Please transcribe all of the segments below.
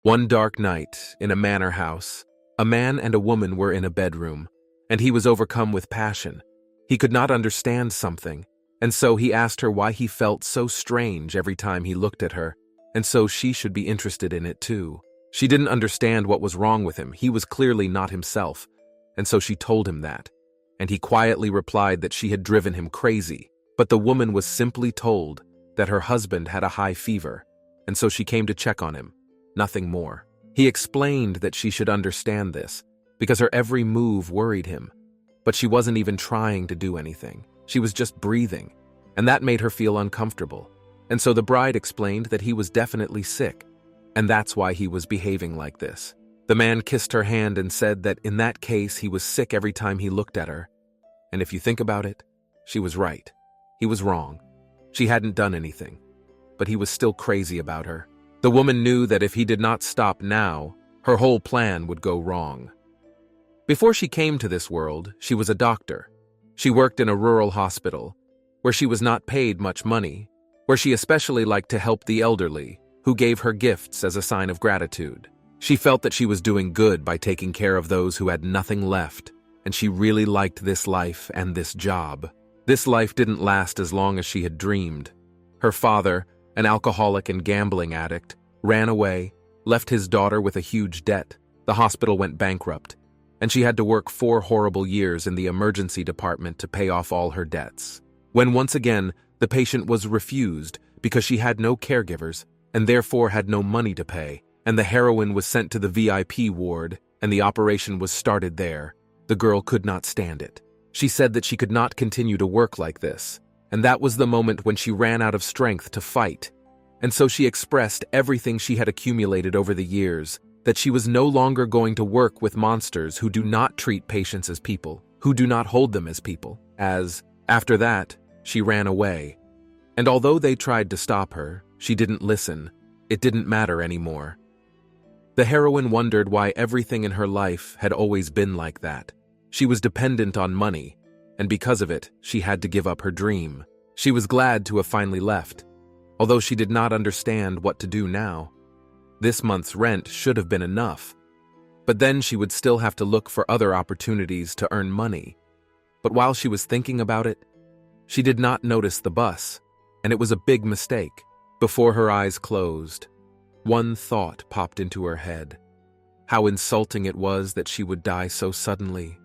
One dark night, in a manor house, a man and a woman were in a bedroom, and he was overcome with passion. He could not understand something, and so he asked her why he felt so strange every time he looked at her, and so she should be interested in it too. She didn't understand what was wrong with him. He was clearly not himself, and so she told him that, and he quietly replied that she had driven him crazy. But the woman was simply told that her husband had a high fever, and so she came to check on him. Nothing more. He explained that she should understand this, because her every move worried him. But she wasn't even trying to do anything. She was just breathing, and that made her feel uncomfortable. And so the bride explained that he was definitely sick, and that's why he was behaving like this. The man kissed her hand and said that in that case he was sick every time he looked at her. And if you think about it, she was right. He was wrong. She hadn't done anything, but he was still crazy about her. The woman knew that if he did not stop now, her whole plan would go wrong. Before she came to this world, she was a doctor. She worked in a rural hospital, where she was not paid much money, where she especially liked to help the elderly, who gave her gifts as a sign of gratitude. She felt that she was doing good by taking care of those who had nothing left, and she really liked this life and this job. This life didn't last as long as she had dreamed. Her father, an alcoholic and gambling addict, ran away, left his daughter with a huge debt. The hospital went bankrupt, and she had to work 4 horrible years in the emergency department to pay off all her debts. When once again, the patient was refused because she had no caregivers and therefore had no money to pay, and the heroine was sent to the VIP ward, and the operation was started there. The girl could not stand it. She said that she could not continue to work like this, and that was the moment when she ran out of strength to fight. And so she expressed everything she had accumulated over the years, that she was no longer going to work with monsters who do not treat patients as people, who do not hold them as people. After that, she ran away. And although they tried to stop her, she didn't listen. It didn't matter anymore. The heroine wondered why everything in her life had always been like that. She was dependent on money, and because of it, she had to give up her dream. She was glad to have finally left, although she did not understand what to do now. This month's rent should have been enough, but then she would still have to look for other opportunities to earn money. But while she was thinking about it, she did not notice the bus, and it was a big mistake. Before her eyes closed, one thought popped into her head. How insulting it was that she would die so suddenly.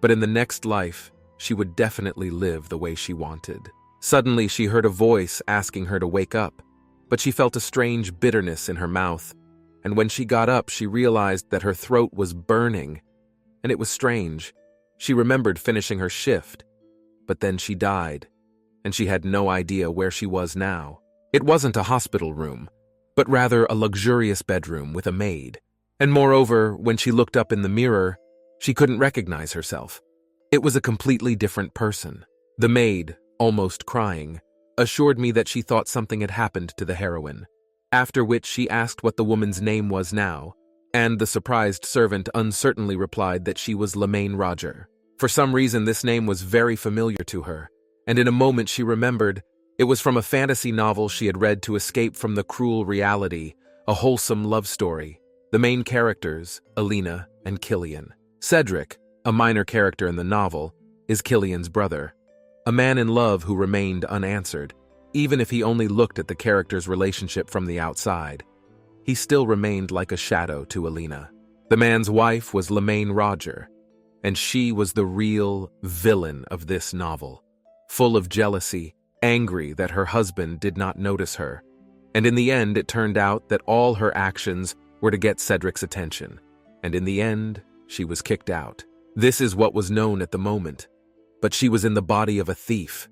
But in the next life, she would definitely live the way she wanted. Suddenly, she heard a voice asking her to wake up, but she felt a strange bitterness in her mouth, and when she got up, she realized that her throat was burning, and it was strange. She remembered finishing her shift, but then she died, and she had no idea where she was now. It wasn't a hospital room, but rather a luxurious bedroom with a maid. And moreover, when she looked up in the mirror, she couldn't recognize herself. It was a completely different person. The maid, almost crying, assured me that she thought something had happened to the heroine, after which she asked what the woman's name was now, and the surprised servant uncertainly replied that she was Lemaine Roger. For some reason, this name was very familiar to her, and in a moment she remembered it was from a fantasy novel she had read to escape from the cruel reality, a wholesome love story. The main characters, Alina and Killian. Cedric, a minor character in the novel, is Killian's brother, a man in love who remained unanswered. Even if he only looked at the character's relationship from the outside, he still remained like a shadow to Alina. The man's wife was Lemaine Roger, and she was the real villain of this novel, full of jealousy, angry that her husband did not notice her. And in the end, it turned out that all her actions were to get Cedric's attention, and in the end, she was kicked out. This is what was known at the moment, but she was in the body of a thief.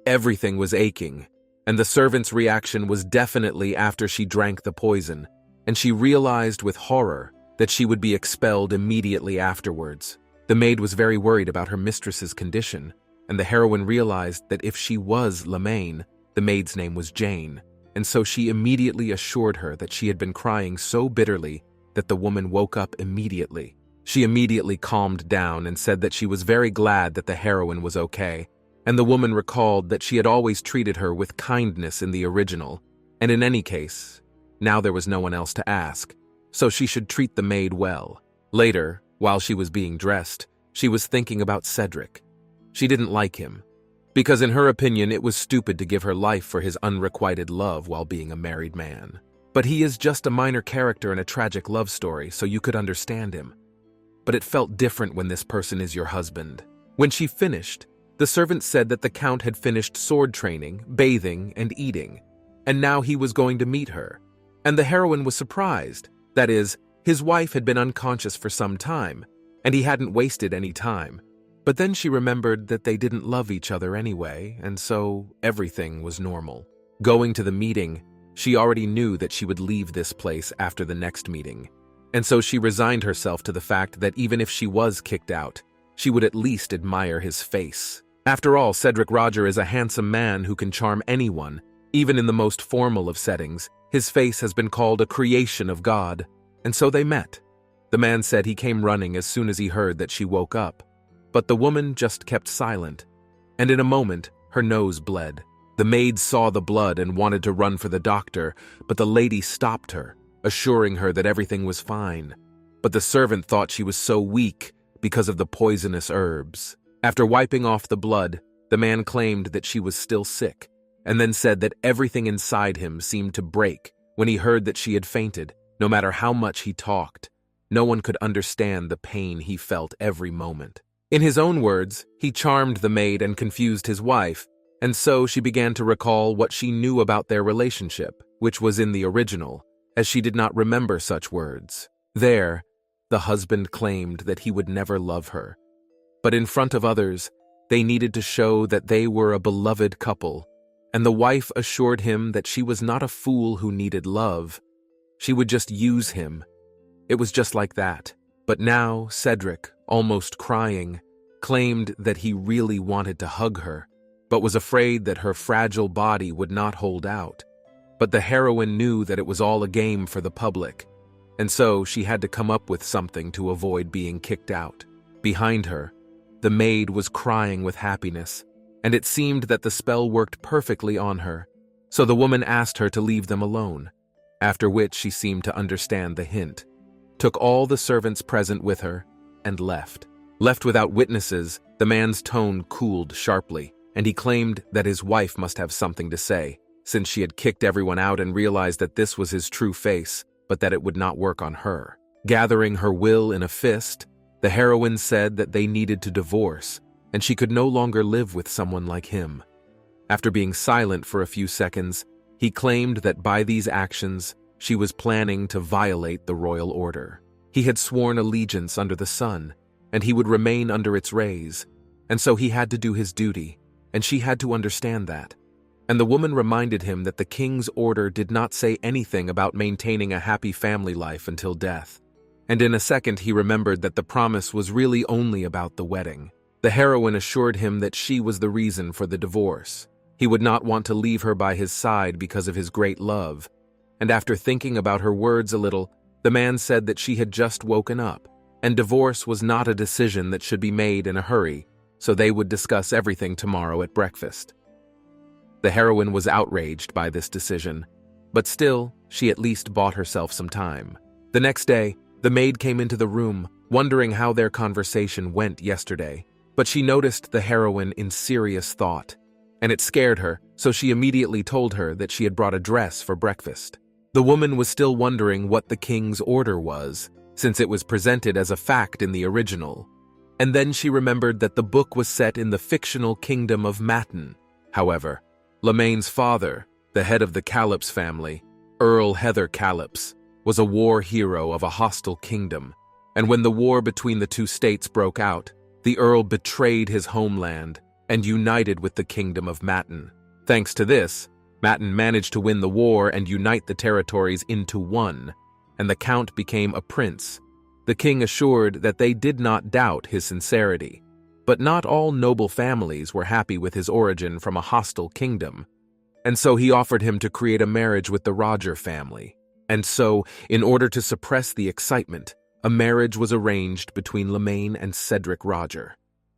Everything was aching, and the servant's reaction was definitely after she drank the poison, and she realized with horror that she would be expelled immediately afterwards. The maid was very worried about her mistress's condition, and the heroine realized that if she was Lemaine, the maid's name was Jane, and so she immediately assured her that she had been crying so bitterly that the woman woke up immediately. She immediately calmed down and said that she was very glad that the heroine was okay, and the woman recalled that she had always treated her with kindness in the original, and in any case, now there was no one else to ask. so she should treat the maid well. Later, while she was being dressed, she was thinking about Cedric. She didn't like him, because in her opinion it was stupid to give her life for his unrequited love while being a married man. But he is just a minor character in a tragic love story, so you could understand him. But it felt different when this person is your husband. When she finished, the servant said that the Count had finished sword training, bathing, and eating, and now he was going to meet her. And the heroine was surprised. That is, his wife had been unconscious for some time, and he hadn't wasted any time. But then she remembered that they didn't love each other anyway, and so everything was normal. Going to the meeting, she already knew that she would leave this place after the next meeting, and so she resigned herself to the fact that even if she was kicked out, she would at least admire his face. After all, Cedric Roger is a handsome man who can charm anyone, even in the most formal of settings. His face has been called a creation of God, and so they met. The man said he came running as soon as he heard that she woke up, but the woman just kept silent, and in a moment, her nose bled. The maid saw the blood and wanted to run for the doctor, but the lady stopped her, assuring her that everything was fine. But the servant thought she was so weak because of the poisonous herbs. After wiping off the blood, the man claimed that she was still sick, and then said that everything inside him seemed to break when he heard that she had fainted. No matter how much he talked, no one could understand the pain he felt every moment. In his own words, he charmed the maid and confused his wife, and so she began to recall what she knew about their relationship, which was in the original, as she did not remember such words. There, the husband claimed that he would never love her, but in front of others, they needed to show that they were a beloved couple, and the wife assured him that she was not a fool who needed love. She would just use him. It was just like that. But now, Cedric, almost crying, claimed that he really wanted to hug her, but was afraid that her fragile body would not hold out. But the heroine knew that it was all a game for the public, and so she had to come up with something to avoid being kicked out. Behind her, the maid was crying with happiness, and it seemed that the spell worked perfectly on her, so the woman asked her to leave them alone, after which she seemed to understand the hint, took all the servants present with her, and left. Left without witnesses, the man's tone cooled sharply, and he claimed that his wife must have something to say, since she had kicked everyone out and realized that this was his true face, but that it would not work on her. Gathering her will in a fist, the heroine said that they needed to divorce, and she could no longer live with someone like him. After being silent for a few seconds, he claimed that by these actions, she was planning to violate the royal order. He had sworn allegiance under the sun, and he would remain under its rays, and so he had to do his duty, and she had to understand that. And the woman reminded him that the king's order did not say anything about maintaining a happy family life until death. And in a second he remembered that the promise was really only about the wedding. The heroine assured him that she was the reason for the divorce. He would not want to leave her by his side because of his great love. And after thinking about her words a little, the man said that she had just woken up, and divorce was not a decision that should be made in a hurry, so they would discuss everything tomorrow at breakfast. The heroine was outraged by this decision, but still, she at least bought herself some time. The next day, the maid came into the room, wondering how their conversation went yesterday, but she noticed the heroine in serious thought, and it scared her, so she immediately told her that she had brought a dress for breakfast. The woman was still wondering what the king's order was, since it was presented as a fact in the original. And then she remembered that the book was set in the fictional kingdom of Matin. However, Lemaine's father, the head of the Callops family, Earl Heather Callops, was a war hero of a hostile kingdom, and when the war between the two states broke out, the Earl betrayed his homeland and united with the kingdom of Matin. Thanks to this, Matin managed to win the war and unite the territories into one, and the Count became a prince. The king assured that they did not doubt his sincerity, but not all noble families were happy with his origin from a hostile kingdom, and so he offered him to create a marriage with the Roger family. And so, in order to suppress the excitement, a marriage was arranged between Lemaine and Cedric Roger.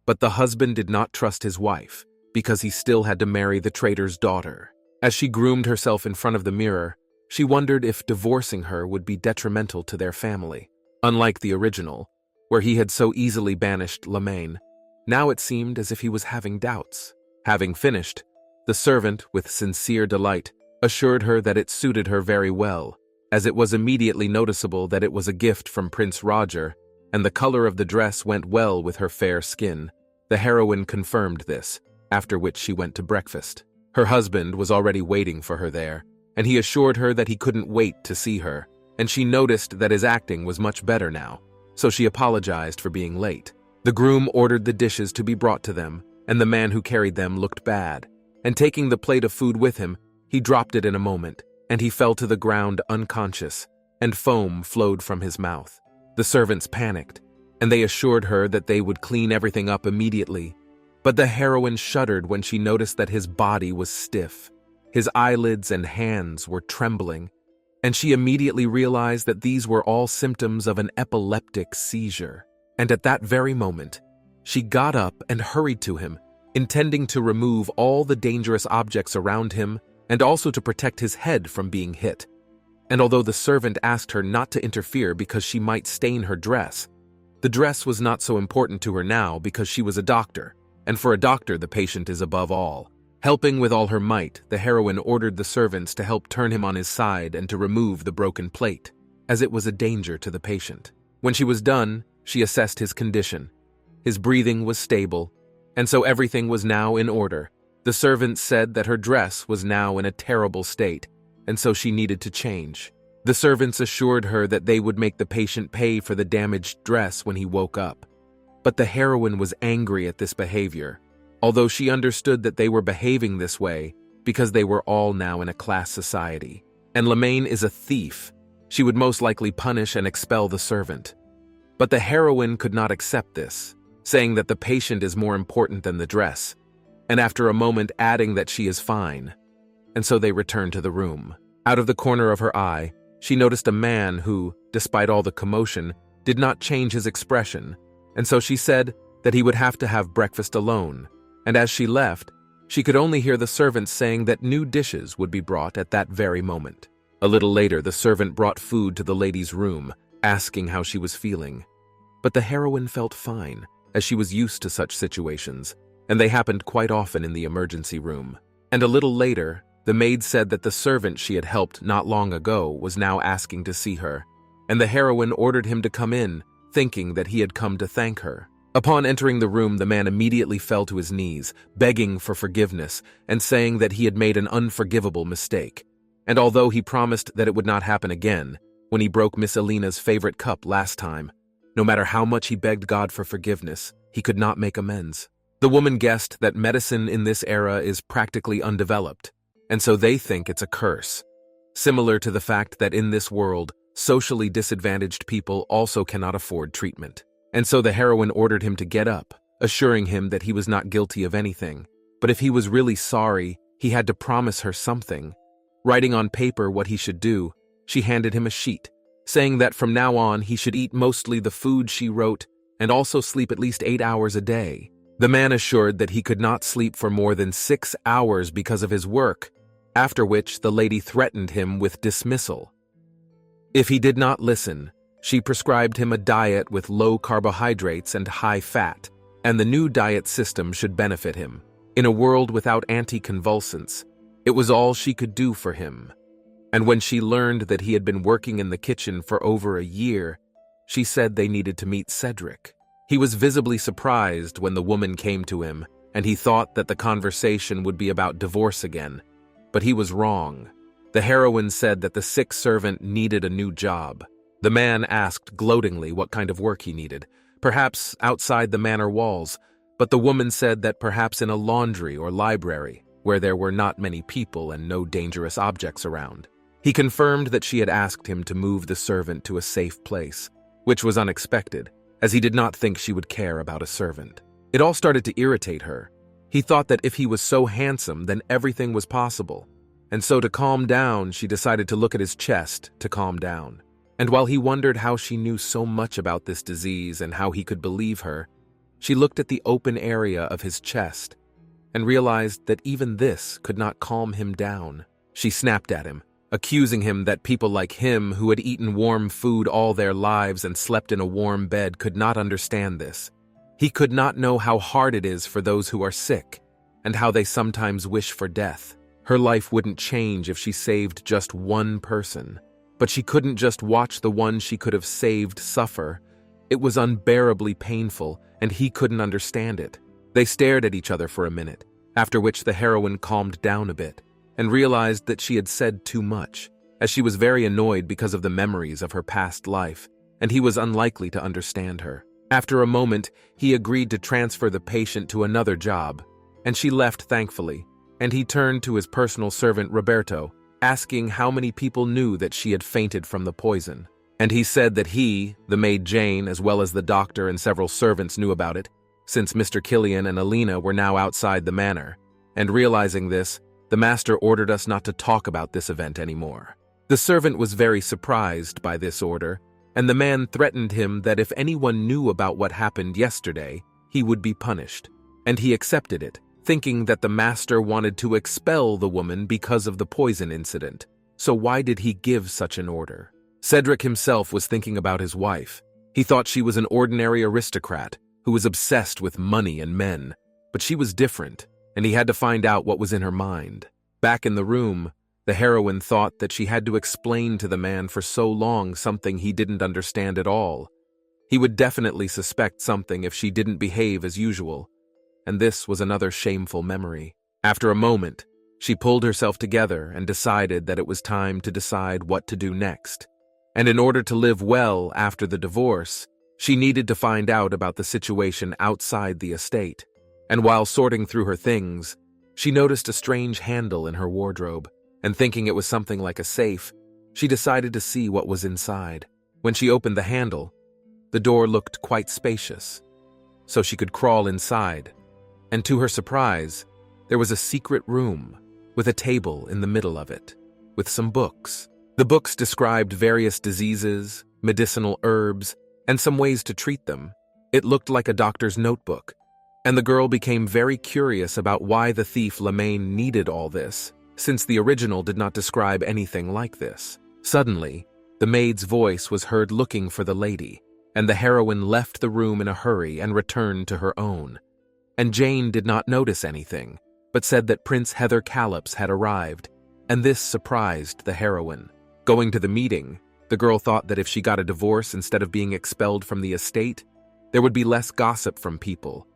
But the husband did not trust his wife, because he still had to marry the trader's daughter. As she groomed herself in front of the mirror, She wondered if divorcing her would be detrimental to their family. Unlike the original, where he had so easily banished Lemaine, now it seemed as if he was having doubts. Having finished, the servant, with sincere delight, assured her that it suited her very well, as it was immediately noticeable that it was a gift from Prince Roger, and the color of the dress went well with her fair skin. The heroine confirmed this, after which she went to breakfast. Her husband was already waiting for her there, and he assured her that he couldn't wait to see her, and she noticed that his acting was much better now, so she apologized for being late. The groom ordered the dishes to be brought to them, and the man who carried them looked bad, and taking the plate of food with him, he dropped it in a moment, and he fell to the ground unconscious, and foam flowed from his mouth. The servants panicked, and they assured her that they would clean everything up immediately. But the heroine shuddered when she noticed that his body was stiff. His eyelids and hands were trembling, and she immediately realized that these were all symptoms of an epileptic seizure. And at that very moment, she got up and hurried to him, intending to remove all the dangerous objects around him and also to protect his head from being hit. And although the servant asked her not to interfere because she might stain her dress, the dress was not so important to her now because she was a doctor, and for a doctor the patient is above all. Helping with all her might, the heroine ordered the servants to help turn him on his side and to remove the broken plate, as it was a danger to the patient. When she was done, she assessed his condition. His breathing was stable, and so everything was now in order. The servants said that her dress was now in a terrible state, and so she needed to change. The servants assured her that they would make the patient pay for the damaged dress when he woke up. But the heroine was angry at this behavior, although she understood that they were behaving this way because they were all now in a class society. And Lemaine is a thief. She would most likely punish and expel the servant. But the heroine could not accept this, saying that the patient is more important than the dress, and after a moment adding that she is fine. And so they returned to the room. Out of the corner of her eye, she noticed a man who, despite all the commotion, did not change his expression, and so she said that he would have to have breakfast alone, and as she left, she could only hear the servants saying that new dishes would be brought at that very moment. A little later, the servant brought food to the lady's room, asking how she was feeling. But the heroine felt fine, as she was used to such situations, and they happened quite often in the emergency room. And a little later, the maid said that the servant she had helped not long ago was now asking to see her, and the heroine ordered him to come in, thinking that he had come to thank her. Upon entering the room, the man immediately fell to his knees, begging for forgiveness and saying that he had made an unforgivable mistake. And although he promised that it would not happen again, when he broke Miss Alina's favorite cup last time, no matter how much he begged God for forgiveness, he could not make amends. The woman guessed that medicine in this era is practically undeveloped, and so they think it's a curse, similar to the fact that in this world, socially disadvantaged people also cannot afford treatment. And so the heroine ordered him to get up, assuring him that he was not guilty of anything, but if he was really sorry, he had to promise her something. Writing on paper what he should do, she handed him a sheet, saying that from now on he should eat mostly the food she wrote and also sleep at least 8 hours a day. The man assured that he could not sleep for more than 6 hours because of his work, after which the lady threatened him with dismissal. If he did not listen, she prescribed him a diet with low carbohydrates and high fat, and the new diet system should benefit him. In a world without anticonvulsants, it was all she could do for him. And when she learned that he had been working in the kitchen for over a year, she said they needed to meet Cedric. He was visibly surprised when the woman came to him, and he thought that the conversation would be about divorce again. But he was wrong. The heroine said that the sick servant needed a new job. The man asked gloatingly what kind of work he needed, perhaps outside the manor walls, but the woman said that perhaps in a laundry or library, where there were not many people and no dangerous objects around. He confirmed that she had asked him to move the servant to a safe place, which was unexpected, as he did not think she would care about a servant. It all started to irritate her. He thought that if he was so handsome, then everything was possible. And so to calm down, she decided to look at his chest to calm down. And while he wondered how she knew so much about this disease and how he could believe her, she looked at the open area of his chest and realized that even this could not calm him down. She snapped at him, accusing him that people like him who had eaten warm food all their lives and slept in a warm bed could not understand this. He could not know how hard it is for those who are sick, and how they sometimes wish for death. Her life wouldn't change if she saved just one person. But she couldn't just watch the one she could have saved suffer. It was unbearably painful, and he couldn't understand it. They stared at each other for a minute, after which the heroine calmed down a bit, and realized that she had said too much, as she was very annoyed because of the memories of her past life, and he was unlikely to understand her. After a moment, he agreed to transfer the patient to another job, and she left thankfully, and he turned to his personal servant Roberto, asking how many people knew that she had fainted from the poison. And he said that he, the maid Jane, as well as the doctor and several servants knew about it, since Mr. Killian and Alina were now outside the manor. And realizing this, the master ordered us not to talk about this event anymore. The servant was very surprised by this order, and the man threatened him that if anyone knew about what happened yesterday, he would be punished. And he accepted it, thinking that the master wanted to expel the woman because of the poison incident. So why did he give such an order? Cedric himself was thinking about his wife. He thought she was an ordinary aristocrat who was obsessed with money and men, but she was different, and he had to find out what was in her mind. Back in the room, the heroine thought that she had to explain to the man for so long something he didn't understand at all. He would definitely suspect something if she didn't behave as usual. And this was another shameful memory. After a moment, she pulled herself together and decided that it was time to decide what to do next. And in order to live well after the divorce, she needed to find out about the situation outside the estate. And while sorting through her things, she noticed a strange handle in her wardrobe, and thinking it was something like a safe, she decided to see what was inside. When she opened the handle, the door looked quite spacious, so she could crawl inside. And to her surprise, there was a secret room with a table in the middle of it, with some books. The books described various diseases, medicinal herbs, and some ways to treat them. It looked like a doctor's notebook, and the girl became very curious about why the thief Lemaine needed all this, since the original did not describe anything like this. Suddenly, the maid's voice was heard looking for the lady, and the heroine left the room in a hurry and returned to her own. And Jane did not notice anything, but said that Prince Heather Callops had arrived, and this surprised the heroine. Going to the meeting, the girl thought that if she got a divorce instead of being expelled from the estate, there would be less gossip from people,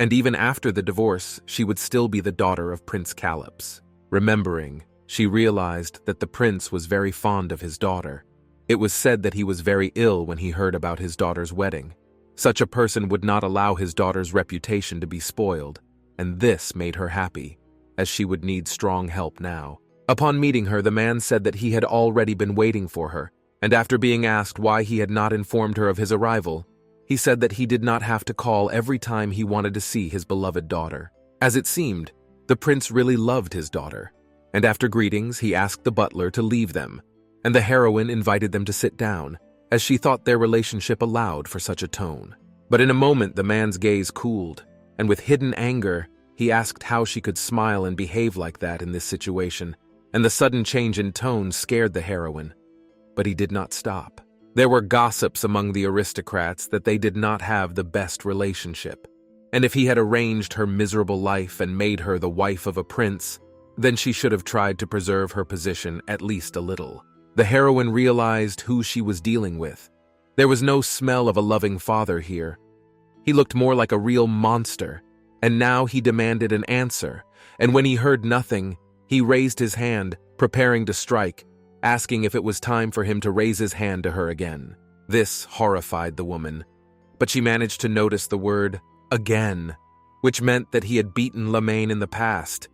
and even after the divorce, she would still be the daughter of Prince Callops. Remembering, she realized that the prince was very fond of his daughter. It was said that he was very ill when he heard about his daughter's wedding. Such a person would not allow his daughter's reputation to be spoiled, and this made her happy, as she would need strong help now. Upon meeting her, the man said that he had already been waiting for her, and after being asked why he had not informed her of his arrival, he said that he did not have to call every time he wanted to see his beloved daughter. As it seemed, the prince really loved his daughter, and after greetings, he asked the butler to leave them, and the heroine invited them to sit down, as she thought their relationship allowed for such a tone. But in a moment, the man's gaze cooled, and with hidden anger, he asked how she could smile and behave like that in this situation, and the sudden change in tone scared the heroine. But he did not stop. There were gossips among the aristocrats that they did not have the best relationship, and if he had arranged her miserable life and made her the wife of a prince, then she should have tried to preserve her position at least a little. The heroine realized who she was dealing with. There was no smell of a loving father here. He looked more like a real monster, and now he demanded an answer, and when he heard nothing, he raised his hand, preparing to strike, asking if it was time for him to raise his hand to her again. This horrified the woman, but she managed to notice the word again, which meant that he had beaten Lemaine in the past.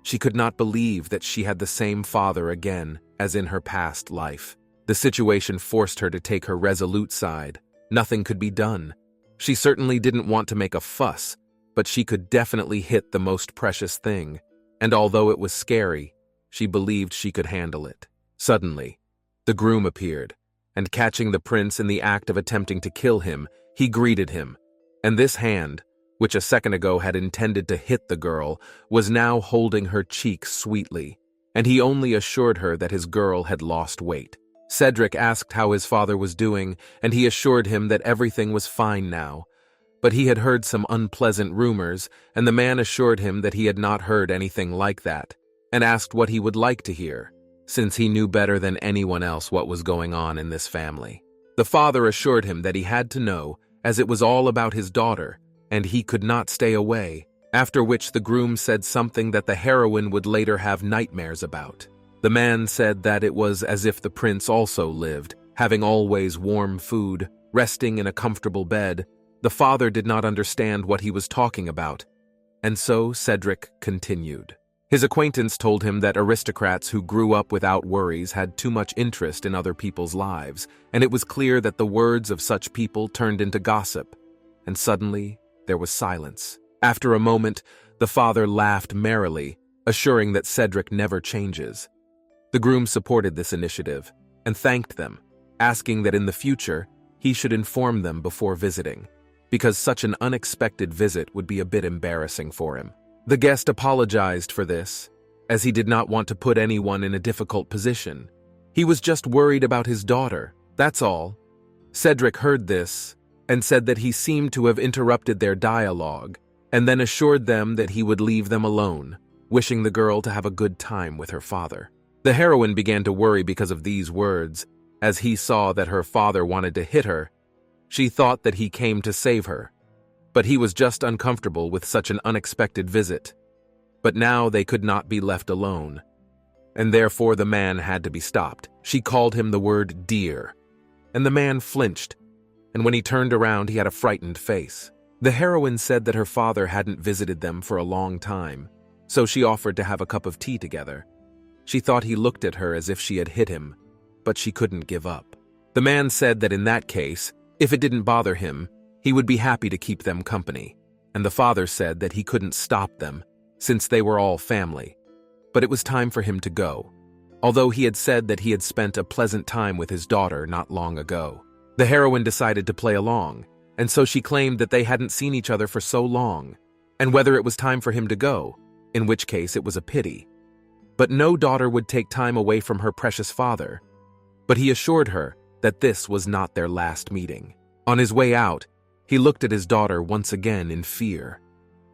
She could not believe that she had the same father again as in her past life. The situation forced her to take her resolute side. Nothing could be done. She certainly didn't want to make a fuss, but she could definitely hit the most precious thing, and although it was scary, she believed she could handle it. Suddenly, the groom appeared, and catching the prince in the act of attempting to kill him, he greeted him, and this hand, which a second ago had intended to hit the girl, was now holding her cheek sweetly. and he only assured her that his girl had lost weight. Cedric asked how his father was doing, and he assured him that everything was fine now. But he had heard some unpleasant rumors, and the man assured him that he had not heard anything like that, and asked what he would like to hear, since he knew better than anyone else what was going on in this family. The father assured him that he had to know, as it was all about his daughter, and he could not stay away, after which the groom said something that the heroine would later have nightmares about. The man said that it was as if the prince also lived, having always warm food, resting in a comfortable bed. The father did not understand what he was talking about, and so Cedric continued. His acquaintance told him that aristocrats who grew up without worries had too much interest in other people's lives, and it was clear that the words of such people turned into gossip. And suddenly, there was silence. After a moment, the father laughed merrily, assuring that Cedric never changes. The groom supported this initiative and thanked them, asking that in the future he should inform them before visiting, because such an unexpected visit would be a bit embarrassing for him. The guest apologized for this, as he did not want to put anyone in a difficult position. He was just worried about his daughter, that's all. Cedric heard this and said that he seemed to have interrupted their dialogue, and then assured them that he would leave them alone, wishing the girl to have a good time with her father. The heroine began to worry because of these words, as he saw that her father wanted to hit her. She thought that he came to save her, but he was just uncomfortable with such an unexpected visit. But now they could not be left alone, and therefore the man had to be stopped. She called him the word dear, and the man flinched, and when he turned around he had a frightened face. The heroine said that her father hadn't visited them for a long time, so she offered to have a cup of tea together. She thought he looked at her as if she had hit him, but she couldn't give up. The man said that in that case, if it didn't bother him, he would be happy to keep them company, and the father said that he couldn't stop them, since they were all family. But it was time for him to go, although he had said that he had spent a pleasant time with his daughter not long ago. The heroine decided to play along, and so she claimed that they hadn't seen each other for so long, and whether it was time for him to go, in which case it was a pity. But no daughter would take time away from her precious father. But he assured her that this was not their last meeting. On his way out, he looked at his daughter once again in fear.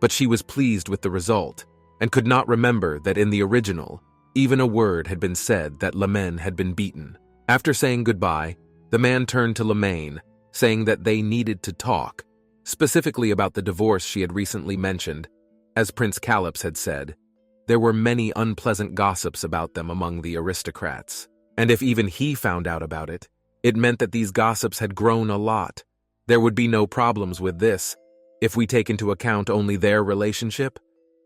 But she was pleased with the result, and could not remember that in the original, even a word had been said that Lemaine had been beaten. After saying goodbye, the man turned to Lemaine, saying that they needed to talk, specifically about the divorce she had recently mentioned. As Prince Calyps had said, there were many unpleasant gossips about them among the aristocrats, and if even he found out about it, it meant that these gossips had grown a lot. There would be no problems with this. If we take into account only their relationship,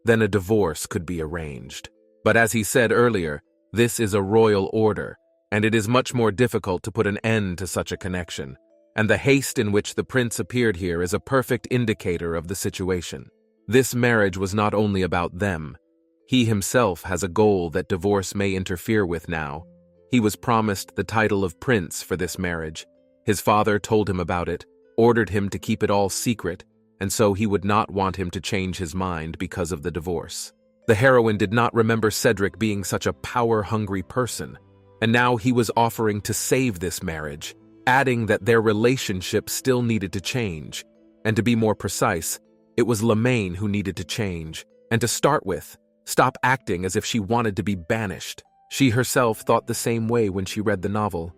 then a divorce could be arranged. But as he said earlier, this is a royal order, and it is much more difficult to put an end to such a connection, and the haste in which the prince appeared here is a perfect indicator of the situation. This marriage was not only about them. He himself has a goal that divorce may interfere with now. He was promised the title of prince for this marriage. His father told him about it, ordered him to keep it all secret, and so he would not want him to change his mind because of the divorce. The heroine did not remember Cedric being such a power-hungry person, and now he was offering to save this marriage, adding that their relationship still needed to change. And to be more precise, it was Lemaine who needed to change, and to start with, stop acting as if she wanted to be banished. She herself thought the same way when she read the novel.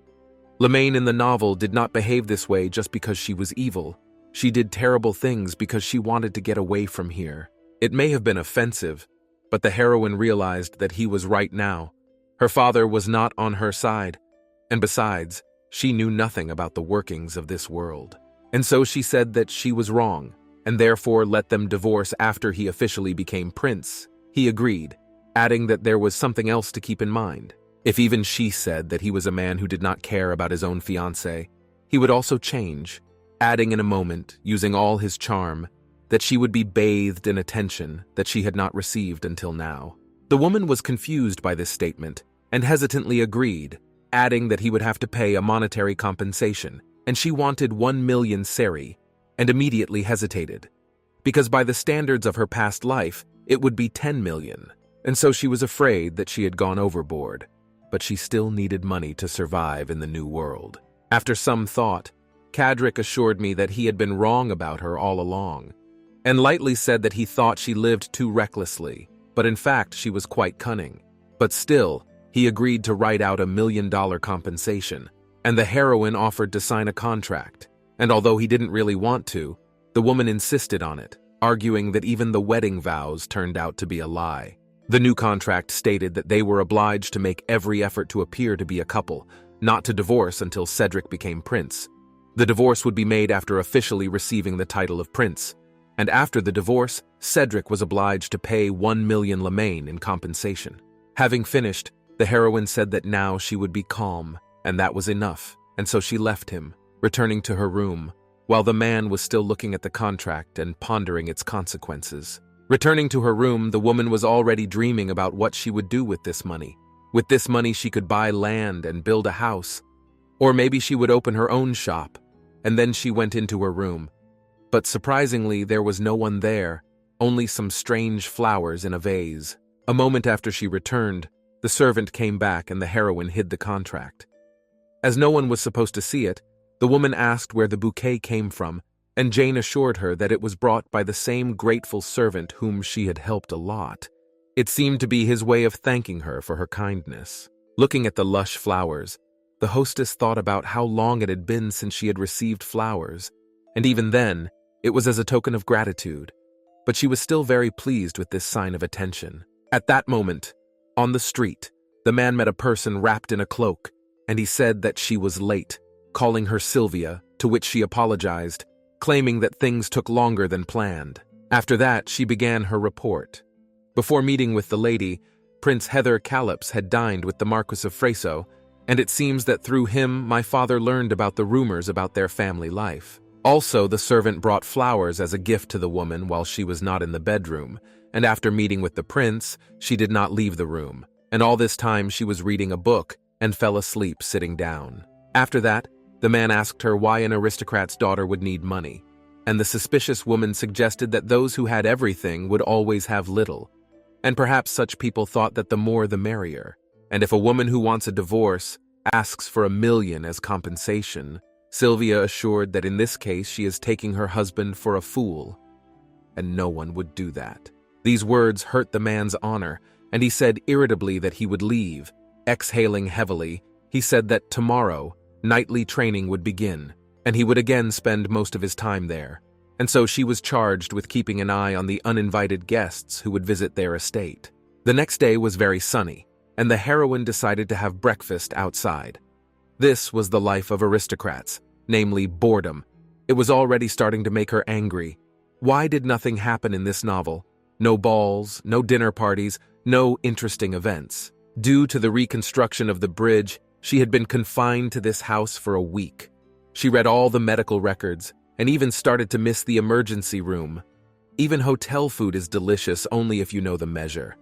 Lemaine in the novel did not behave this way just because she was evil. She did terrible things because she wanted to get away from here. It may have been offensive, but the heroine realized that he was right now. Her father was not on her side, and besides, she knew nothing about the workings of this world. And so she said that she was wrong, and therefore let them divorce after he officially became prince. He agreed, adding that there was something else to keep in mind. If even she said that he was a man who did not care about his own fiancée, he would also change, adding in a moment, using all his charm, that she would be bathed in attention that she had not received until now. The woman was confused by this statement and hesitantly agreed, adding that he would have to pay a monetary compensation, and she wanted 1 million seri, and immediately hesitated, because by the standards of her past life, it would be 10 million. and so she was afraid that she had gone overboard, but she still needed money to survive in the new world. After some thought, Kadric assured me that he had been wrong about her all along, and lightly said that he thought she lived too recklessly, but in fact she was quite cunning. But still, he agreed to write out $1 million compensation, and the heroine offered to sign a contract, and although he didn't really want to, the woman insisted on it, arguing that even the wedding vows turned out to be a lie. The new contract stated that they were obliged to make every effort to appear to be a couple, not to divorce until Cedric became prince. The divorce would be made after officially receiving the title of prince, and after the divorce, Cedric was obliged to pay 1 million lemaine in compensation. Having finished, the heroine said that now she would be calm, and that was enough, and so she left him, returning to her room, while the man was still looking at the contract and pondering its consequences. Returning to her room, the woman was already dreaming about what she would do with this money. With this money, she could buy land and build a house. Or maybe she would open her own shop. And then she went into her room. But surprisingly, there was no one there, only some strange flowers in a vase. A moment after she returned, the servant came back and the heroine hid the contract. As no one was supposed to see it, the woman asked where the bouquet came from, and Jane assured her that it was brought by the same grateful servant whom she had helped a lot. It seemed to be his way of thanking her for her kindness. Looking at the lush flowers, the hostess thought about how long it had been since she had received flowers, and even then, it was as a token of gratitude. But she was still very pleased with this sign of attention. At that moment, on the street, the man met a person wrapped in a cloak, and he said that she was late, calling her Sylvia, to which she apologized, claiming that things took longer than planned. After that, she began her report. Before meeting with the lady, Prince Heather Callops had dined with the Marquis of Freso, and it seems that through him my father learned about the rumors about their family life. Also, the servant brought flowers as a gift to the woman while she was not in the bedroom, and after meeting with the prince, she did not leave the room, and all this time she was reading a book and fell asleep sitting down. After that, the man asked her why an aristocrat's daughter would need money, and the suspicious woman suggested that those who had everything would always have little, and perhaps such people thought that the more the merrier, and if a woman who wants a divorce asks for $1 million as compensation, Sylvia assured that in this case she is taking her husband for a fool, and no one would do that. These words hurt the man's honor, and he said irritably that he would leave. Exhaling heavily, he said that tomorrow, nightly training would begin, and he would again spend most of his time there, and so she was charged with keeping an eye on the uninvited guests who would visit their estate. The next day was very sunny, and the heroine decided to have breakfast outside. This was the life of aristocrats, namely boredom. It was already starting to make her angry. Why did nothing happen in this novel? No balls, no dinner parties, no interesting events. Due to the reconstruction of the bridge, she had been confined to this house for a week. She read all the medical records and even started to miss the emergency room. Even hotel food is delicious only if you know the measure.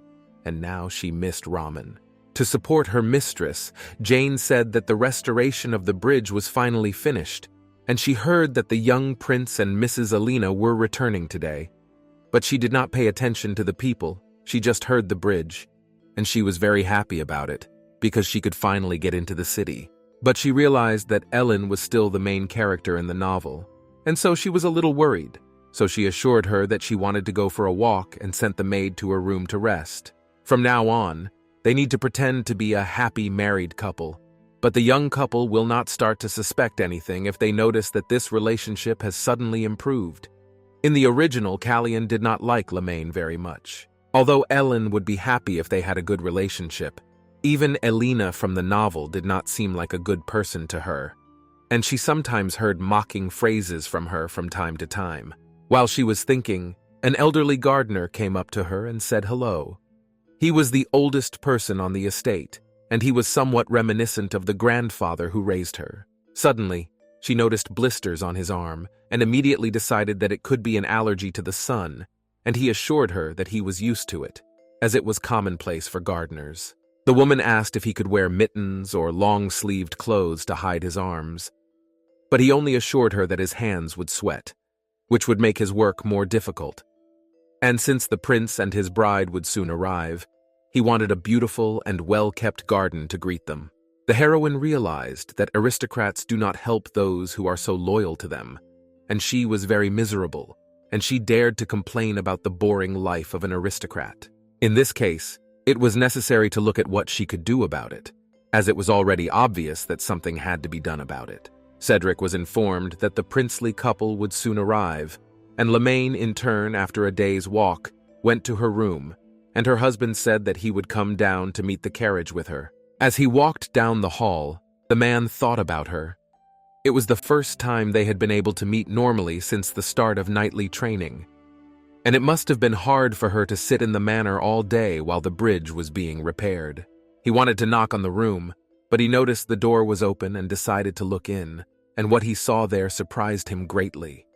And now she missed ramen. To support her mistress, Jane said that the restoration of the bridge was finally finished, and she heard that the young prince and Mrs. Alina were returning today. But she did not pay attention to the people, she just heard the bridge, and she was very happy about it, because she could finally get into the city. But she realized that Ellen was still the main character in the novel, and so she was a little worried, so she assured her that she wanted to go for a walk and sent the maid to her room to rest. From now on, they need to pretend to be a happy married couple, but the young couple will not start to suspect anything if they notice that this relationship has suddenly improved. In the original, Callian did not like Lemaine very much. Although Ellen would be happy if they had a good relationship, even Elena from the novel did not seem like a good person to her, and she sometimes heard mocking phrases from her from time to time. While she was thinking, an elderly gardener came up to her and said hello. He was the oldest person on the estate, and he was somewhat reminiscent of the grandfather who raised her. Suddenly, she noticed blisters on his arm and immediately decided that it could be an allergy to the sun, and he assured her that he was used to it, as it was commonplace for gardeners. The woman asked if he could wear mittens or long-sleeved clothes to hide his arms, but he only assured her that his hands would sweat, which would make his work more difficult. And since the prince and his bride would soon arrive, He wanted a beautiful and well-kept garden to greet them. The heroine realized that aristocrats do not help those who are so loyal to them, and she was very miserable, and she dared to complain about the boring life of an aristocrat. In this case, it was necessary to look at what she could do about it, as it was already obvious that something had to be done about it. Cedric was informed that the princely couple would soon arrive, and Lemaine, in turn, after a day's walk, went to her room, and her husband said that he would come down to meet the carriage with her. As he walked down the hall, the man thought about her. It was the first time they had been able to meet normally since the start of nightly training, and it must have been hard for her to sit in the manor all day while the bridge was being repaired. He wanted to knock on the room, but he noticed the door was open and decided to look in, and what he saw there surprised him greatly.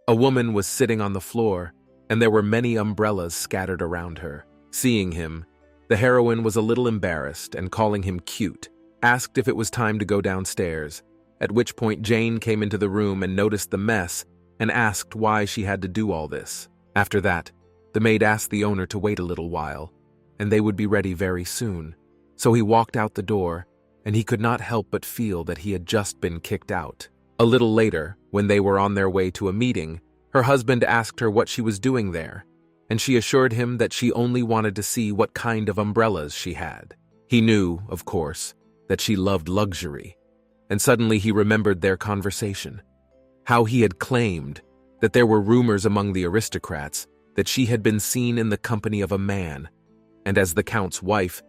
A woman was sitting on the floor, and there were many umbrellas scattered around her. Seeing him, the heroine was a little embarrassed and, calling him cute, asked if it was time to go downstairs, at which point Jane came into the room and noticed the mess and asked why she had to do all this. After that, the maid asked the owner to wait a little while, and they would be ready very soon. So he walked out the door, and he could not help but feel that he had just been kicked out. A little later, when they were on their way to a meeting, her husband asked her what she was doing there, and she assured him that she only wanted to see what kind of umbrellas she had. He knew, of course, that she loved luxury, and suddenly he remembered their conversation. How he had claimed that there were rumors among the aristocrats that she had been seen in the company of a man, and as the count's wife,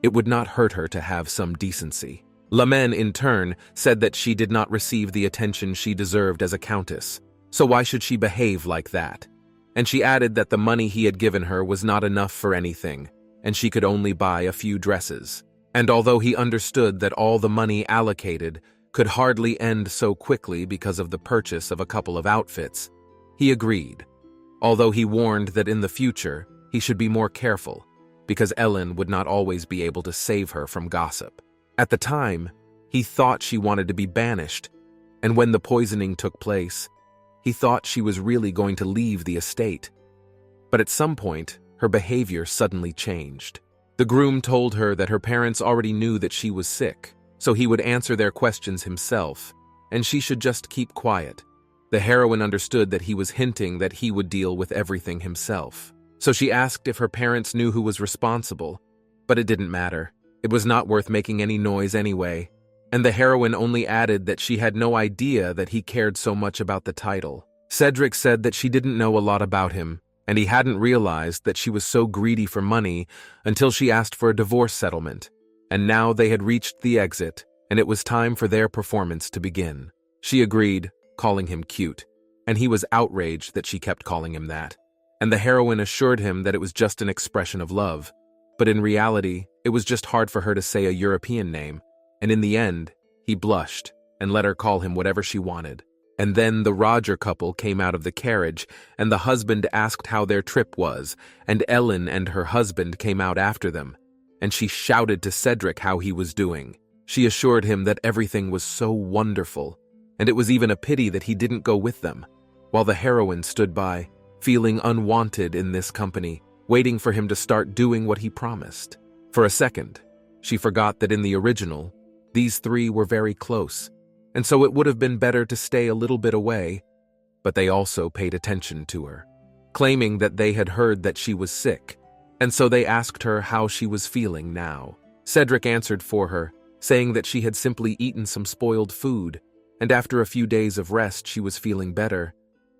it would not hurt her to have some decency. Lemaine, in turn, said that she did not receive the attention she deserved as a countess, so why should she behave like that? And she added that the money he had given her was not enough for anything, and she could only buy a few dresses. And although he understood that all the money allocated could hardly end so quickly because of the purchase of a couple of outfits, he agreed, although he warned that in the future he should be more careful, because Ellen would not always be able to save her from gossip. At the time, he thought she wanted to be banished, and when the poisoning took place, he thought she was really going to leave the estate. But at some point, her behavior suddenly changed. The groom told her that her parents already knew that she was sick, so he would answer their questions himself, and she should just keep quiet. The heroine understood that he was hinting that he would deal with everything himself. So she asked if her parents knew who was responsible, but it didn't matter. It was not worth making any noise anyway, and the heroine only added that she had no idea that he cared so much about the title. Cedric said that she didn't know a lot about him, and he hadn't realized that she was so greedy for money until she asked for a divorce settlement, and now they had reached the exit, and it was time for their performance to begin. She agreed, calling him cute, and he was outraged that she kept calling him that, and the heroine assured him that it was just an expression of love, but in reality, it was just hard for her to say a European name, and in the end, he blushed and let her call him whatever she wanted. And then the Roger couple came out of the carriage, and the husband asked how their trip was, and Ellen and her husband came out after them, and she shouted to Cedric how he was doing. She assured him that everything was so wonderful, and it was even a pity that he didn't go with them, while the heroine stood by, feeling unwanted in this company, waiting for him to start doing what he promised. For a second, she forgot that in the original, these three were very close, and so it would have been better to stay a little bit away, but they also paid attention to her, claiming that they had heard that she was sick, and so they asked her how she was feeling now. Cedric answered for her, saying that she had simply eaten some spoiled food, and after a few days of rest she was feeling better,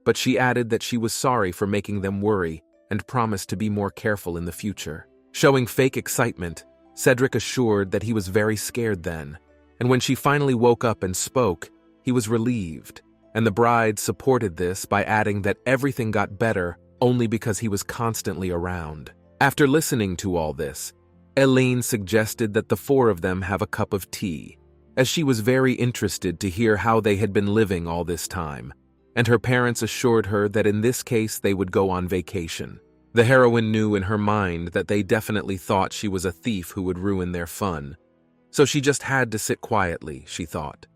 but she added that she was sorry for making them worry and promised to be more careful in the future. Showing fake excitement, Cedric assured that he was very scared then, and when she finally woke up and spoke, he was relieved, and the bride supported this by adding that everything got better only because he was constantly around. After listening to all this, Eileen suggested that the four of them have a cup of tea, as she was very interested to hear how they had been living all this time, and her parents assured her that in this case they would go on vacation. The heroine knew in her mind that they definitely thought she was a thief who would ruin their fun, so she just had to sit quietly, she thought.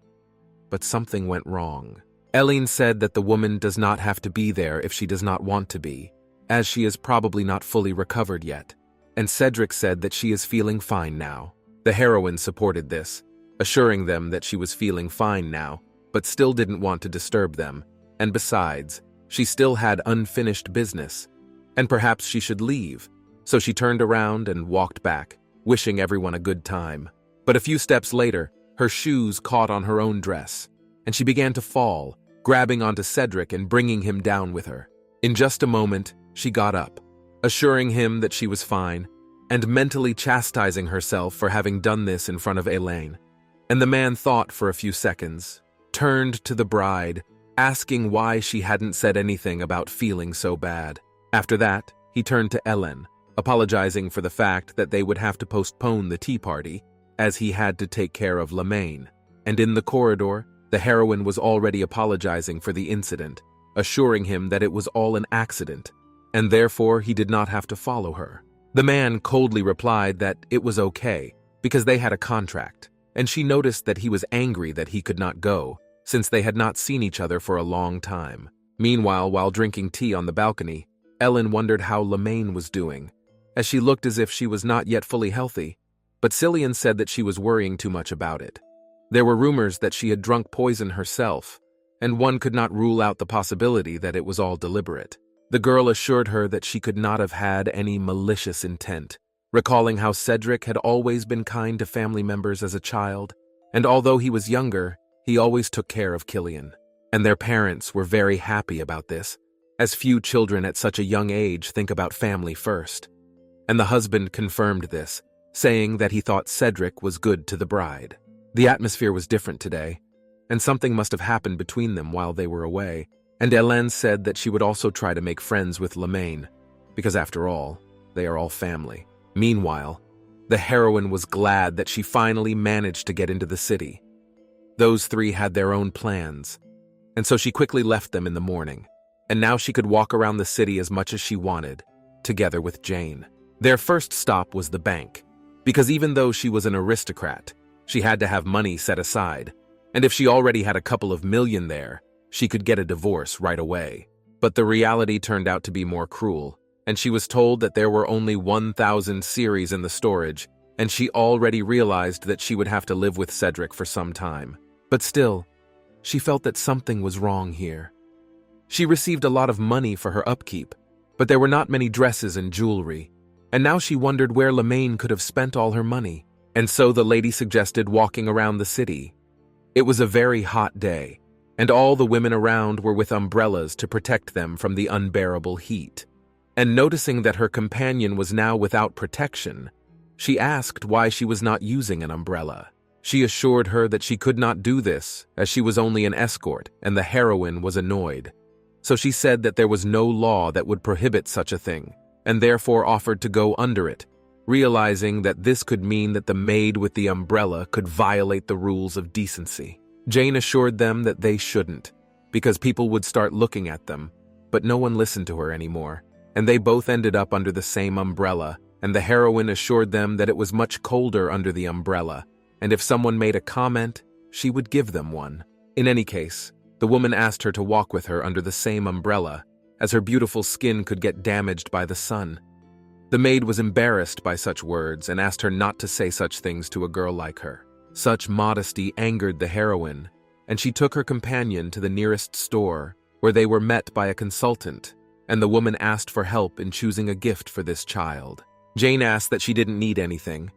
But something went wrong. Eileen said that the woman does not have to be there if she does not want to be, as she is probably not fully recovered yet. and Cedric said that she is feeling fine now. The heroine supported this, assuring them that she was feeling fine now, but still didn't want to disturb them, and besides, she still had unfinished business, and perhaps she should leave, so she turned around and walked back, wishing everyone a good time. But a few steps later, her shoes caught on her own dress, and she began to fall, grabbing onto Cedric and bringing him down with her. In just a moment, she got up, assuring him that she was fine, and mentally chastising herself for having done this in front of Elaine. And the man thought for a few seconds, turned to the bride, asking why she hadn't said anything about feeling so bad. After that, he turned to Ellen, apologizing for the fact that they would have to postpone the tea party, as he had to take care of Lemaine. And in the corridor, the heroine was already apologizing for the incident, assuring him that it was all an accident, and therefore he did not have to follow her. The man coldly replied that it was okay, because they had a contract, and she noticed that he was angry that he could not go, since they had not seen each other for a long time. Meanwhile, while drinking tea on the balcony, Ellen wondered how Lemaine was doing, as she looked as if she was not yet fully healthy, but Cillian said that she was worrying too much about it. There were rumors that she had drunk poison herself, and one could not rule out the possibility that it was all deliberate. The girl assured her that she could not have had any malicious intent, recalling how Cedric had always been kind to family members as a child, and although he was younger, he always took care of Cillian. And their parents were very happy about this, as few children at such a young age think about family first. And the husband confirmed this, saying that he thought Cedric was good to the bride. The atmosphere was different today, and something must have happened between them while they were away, and Hélène said that she would also try to make friends with Lemaine, because after all, they are all family. Meanwhile, the heroine was glad that she finally managed to get into the city. Those three had their own plans, and so she quickly left them in the morning, and now she could walk around the city as much as she wanted, together with Jane. Their first stop was the bank, because even though she was an aristocrat, she had to have money set aside, and if she already had a couple of million there, she could get a divorce right away. But the reality turned out to be more cruel, and she was told that there were only 1,000 series in the storage, and she already realized that she would have to live with Cedric for some time. But still, she felt that something was wrong here. She received a lot of money for her upkeep, but there were not many dresses and jewelry, and now she wondered where Lemaine could have spent all her money. And so the lady suggested walking around the city. It was a very hot day, and all the women around were with umbrellas to protect them from the unbearable heat. And noticing that her companion was now without protection, she asked why she was not using an umbrella. She assured her that she could not do this, as she was only an escort, and the heroine was annoyed. So she said that there was no law that would prohibit such a thing, and therefore offered to go under it, realizing that this could mean that the maid with the umbrella could violate the rules of decency. Jane assured them that they shouldn't, because people would start looking at them, but no one listened to her anymore, and they both ended up under the same umbrella, and the heroine assured them that it was much colder under the umbrella, and if someone made a comment, she would give them one. In any case, the woman asked her to walk with her under the same umbrella, as her beautiful skin could get damaged by the sun. The maid was embarrassed by such words and asked her not to say such things to a girl like her. Such modesty angered the heroine, and she took her companion to the nearest store, where they were met by a consultant, and the woman asked for help in choosing a gift for this child. Jane asked that she didn't need anything,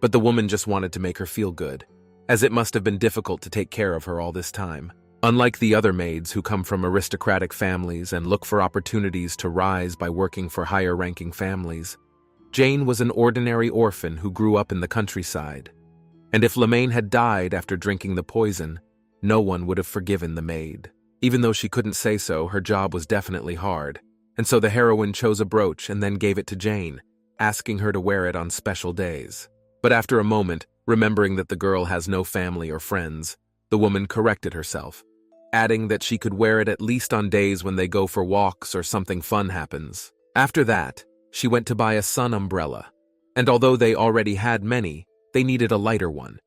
but the woman just wanted to make her feel good, as it must have been difficult to take care of her all this time. Unlike the other maids who come from aristocratic families and look for opportunities to rise by working for higher-ranking families, Jane was an ordinary orphan who grew up in the countryside. And if Lemaine had died after drinking the poison, no one would have forgiven the maid. Even though she couldn't say so, her job was definitely hard, and so the heroine chose a brooch and then gave it to Jane, asking her to wear it on special days. But after a moment, remembering that the girl has no family or friends, the woman corrected herself, adding that she could wear it at least on days when they go for walks or something fun happens. After that, she went to buy a sun umbrella, and although they already had many, they needed a lighter one.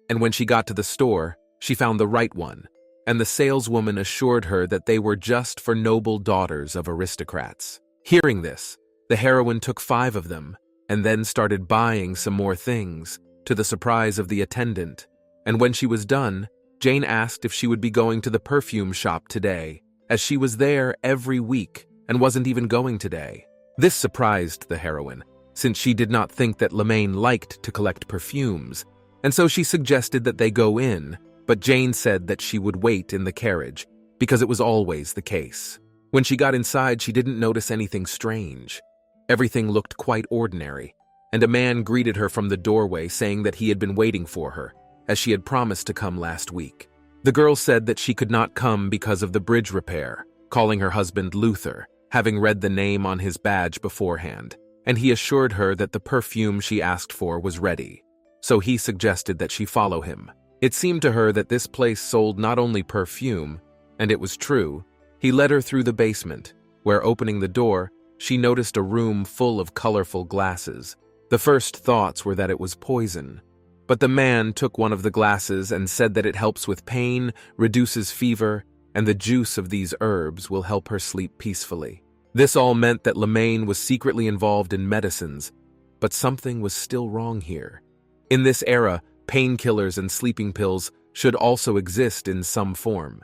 And when she got to the store, she found the right one, and the saleswoman assured her that they were just for noble daughters of aristocrats. Hearing this, the heroine took 5 of them, and then started buying some more things, to the surprise of the attendant. And when she was done, Jane asked if she would be going to the perfume shop today, as she was there every week and wasn't even going today. This surprised the heroine, since she did not think that Lemaine liked to collect perfumes, and so she suggested that they go in, but Jane said that she would wait in the carriage, because it was always the case. When she got inside, she didn't notice anything strange. Everything looked quite ordinary, and a man greeted her from the doorway saying that he had been waiting for her, as she had promised to come last week. The girl said that she could not come because of the bridge repair, calling her husband Luther, having read the name on his badge beforehand, and he assured her that the perfume she asked for was ready, so he suggested that she follow him. It seemed to her that this place sold not only perfume, and it was true. He led her through the basement, where, opening the door, she noticed a room full of colorful glasses. The first thoughts were that it was poison, but the man took one of the glasses and said that it helps with pain, reduces fever, and the juice of these herbs will help her sleep peacefully. This all meant that Lemaine was secretly involved in medicines, but something was still wrong here. In this era, painkillers and sleeping pills should also exist in some form,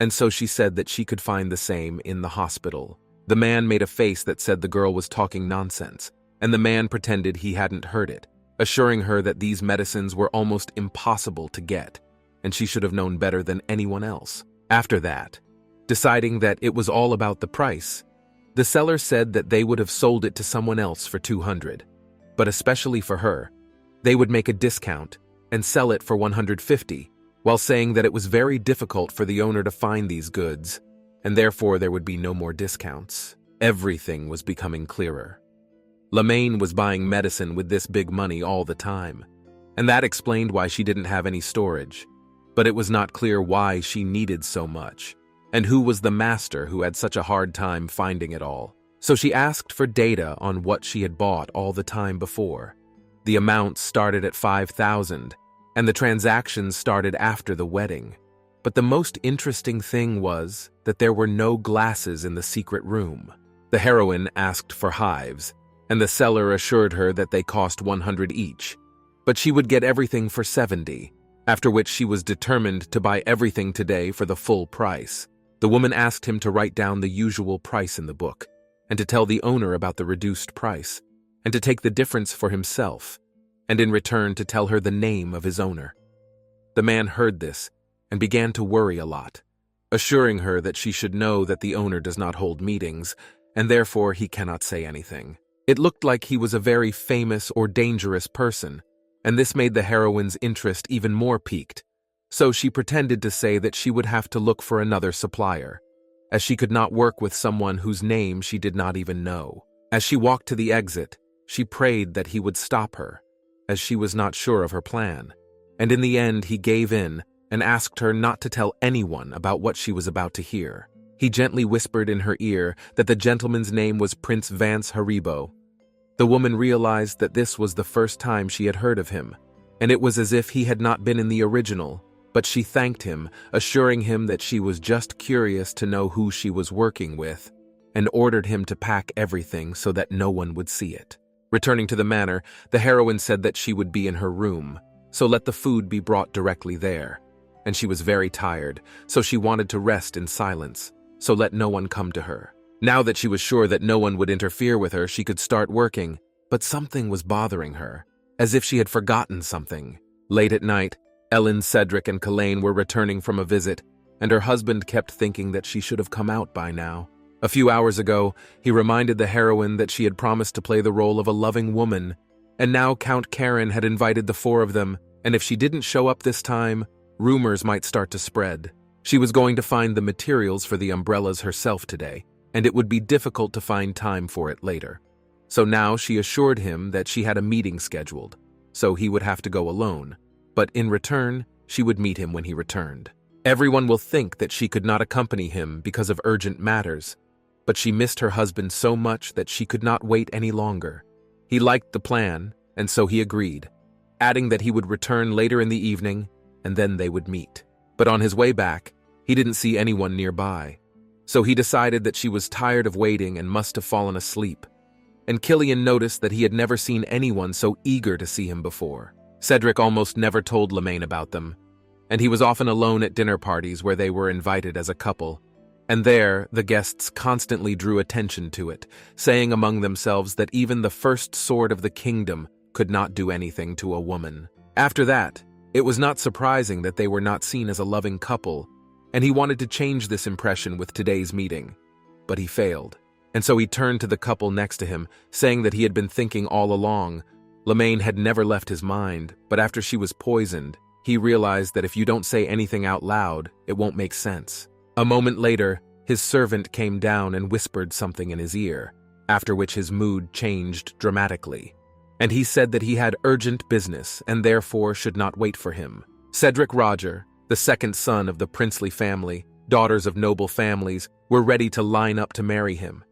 and so she said that she could find the same in the hospital. The man made a face that said the girl was talking nonsense, and the man pretended he hadn't heard it, assuring her that these medicines were almost impossible to get, and she should have known better than anyone else. After that, deciding that it was all about the price, the seller said that they would have sold it to someone else for $200, but especially for her, they would make a discount and sell it for $150, while saying that it was very difficult for the owner to find these goods, and therefore there would be no more discounts. Everything was becoming clearer. Lemaine was buying medicine with this big money all the time, and that explained why she didn't have any storage, but it was not clear why she needed so much, and who was the master who had such a hard time finding it all. So she asked for data on what she had bought all the time before. The amount started at $5,000, and the transactions started after the wedding. But the most interesting thing was that there were no glasses in the secret room. The heroine asked for hives, and the seller assured her that they cost $100 each, but she would get everything for $70, after which she was determined to buy everything today for the full price. The woman asked him to write down the usual price in the book, and to tell the owner about the reduced price, and to take the difference for himself, and in return to tell her the name of his owner. The man heard this and began to worry a lot, assuring her that she should know that the owner does not hold meetings, and therefore he cannot say anything. It looked like he was a very famous or dangerous person, and this made the heroine's interest even more piqued, so she pretended to say that she would have to look for another supplier, as she could not work with someone whose name she did not even know. As she walked to the exit, she prayed that he would stop her, as she was not sure of her plan, and in the end he gave in and asked her not to tell anyone about what she was about to hear. He gently whispered in her ear that the gentleman's name was Prince Vance Haribo. The woman realized that this was the first time she had heard of him, and it was as if he had not been in the original, but she thanked him, assuring him that she was just curious to know who she was working with, and ordered him to pack everything so that no one would see it. Returning to the manor, the heroine said that she would be in her room, so let the food be brought directly there, and she was very tired, so she wanted to rest in silence, so let no one come to her. Now that she was sure that no one would interfere with her, she could start working, but something was bothering her, as if she had forgotten something. Late at night, Ellen, Cedric, and Colaine were returning from a visit, and her husband kept thinking that she should have come out by now. A few hours ago, he reminded the heroine that she had promised to play the role of a loving woman, and now Count Karen had invited the four of them, and if she didn't show up this time, rumors might start to spread. She was going to find the materials for the umbrellas herself today, and it would be difficult to find time for it later. So now she assured him that she had a meeting scheduled, so he would have to go alone, but in return, she would meet him when he returned. Everyone will think that she could not accompany him because of urgent matters, but she missed her husband so much that she could not wait any longer. He liked the plan, and so he agreed, adding that he would return later in the evening, and then they would meet. But on his way back, he didn't see anyone nearby, so he decided that she was tired of waiting and must have fallen asleep. and Killian noticed that he had never seen anyone so eager to see him before. Cedric almost never told Lemaine about them, and he was often alone at dinner parties where they were invited as a couple. And there, the guests constantly drew attention to it, saying among themselves that even the first sword of the kingdom could not do anything to a woman. After that, it was not surprising that they were not seen as a loving couple, and he wanted to change this impression with today's meeting. But he failed, and so he turned to the couple next to him, saying that he had been thinking all along. Lemaine had never left his mind, but after she was poisoned, he realized that if you don't say anything out loud, it won't make sense. A moment later, his servant came down and whispered something in his ear, after which his mood changed dramatically. And he said that he had urgent business and therefore should not wait for him. Cedric Roger, the second son of the princely family, daughters of noble families, were ready to line up to marry him.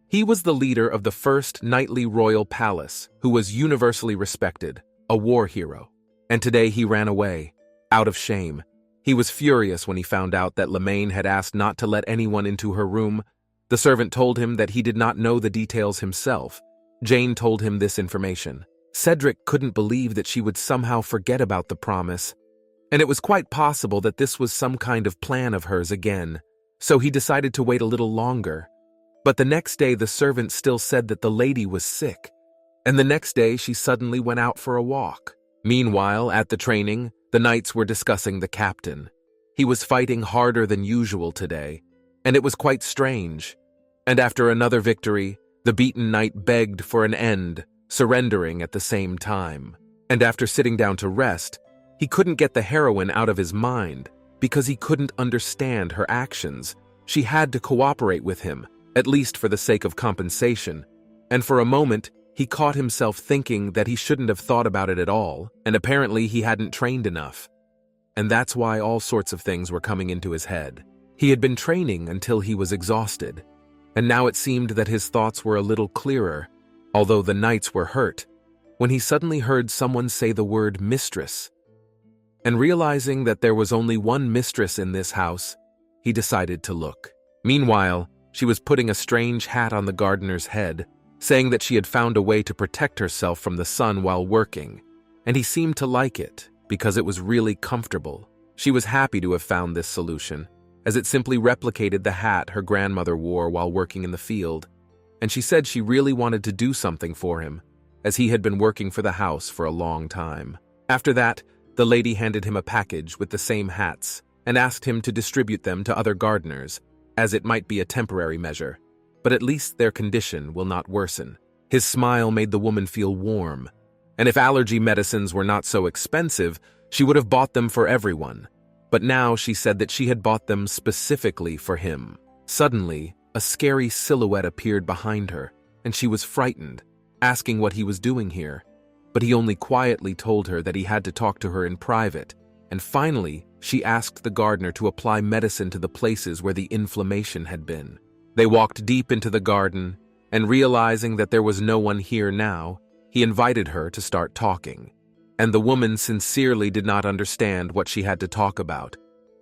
He was the leader of the first knightly royal palace, who was universally respected, a war hero. And today he ran away, out of shame. He was furious when he found out that Lemaine had asked not to let anyone into her room. The servant told him that he did not know the details himself. Jane told him this information. Cedric couldn't believe that she would somehow forget about the promise, and it was quite possible that this was some kind of plan of hers again, so he decided to wait a little longer. But the next day the servant still said that the lady was sick, and the next day she suddenly went out for a walk. Meanwhile, at the training, the knights were discussing the captain. He was fighting harder than usual today, and it was quite strange. And after another victory, the beaten knight begged for an end, surrendering at the same time. And after sitting down to rest, he couldn't get the heroine out of his mind because he couldn't understand her actions. She had to cooperate with him, at least for the sake of compensation. And for a moment, he caught himself thinking that he shouldn't have thought about it at all, and apparently he hadn't trained enough. And that's why all sorts of things were coming into his head. He had been training until he was exhausted, and now it seemed that his thoughts were a little clearer, although the knights were hurt, when he suddenly heard someone say the word mistress. And realizing that there was only one mistress in this house, he decided to look. Meanwhile, she was putting a strange hat on the gardener's head, saying that she had found a way to protect herself from the sun while working, and he seemed to like it because it was really comfortable. She was happy to have found this solution, as it simply replicated the hat her grandmother wore while working in the field, and she said she really wanted to do something for him, as he had been working for the house for a long time. After that, the lady handed him a package with the same hats and asked him to distribute them to other gardeners, as it might be a temporary measure, but at least their condition will not worsen. His smile made the woman feel warm, and if allergy medicines were not so expensive, she would have bought them for everyone. But now she said that she had bought them specifically for him. Suddenly, a scary silhouette appeared behind her, and she was frightened, asking what he was doing here. But he only quietly told her that he had to talk to her in private, and finally, she asked the gardener to apply medicine to the places where the inflammation had been. They walked deep into the garden, and realizing that there was no one here now, he invited her to start talking. And the woman sincerely did not understand what she had to talk about.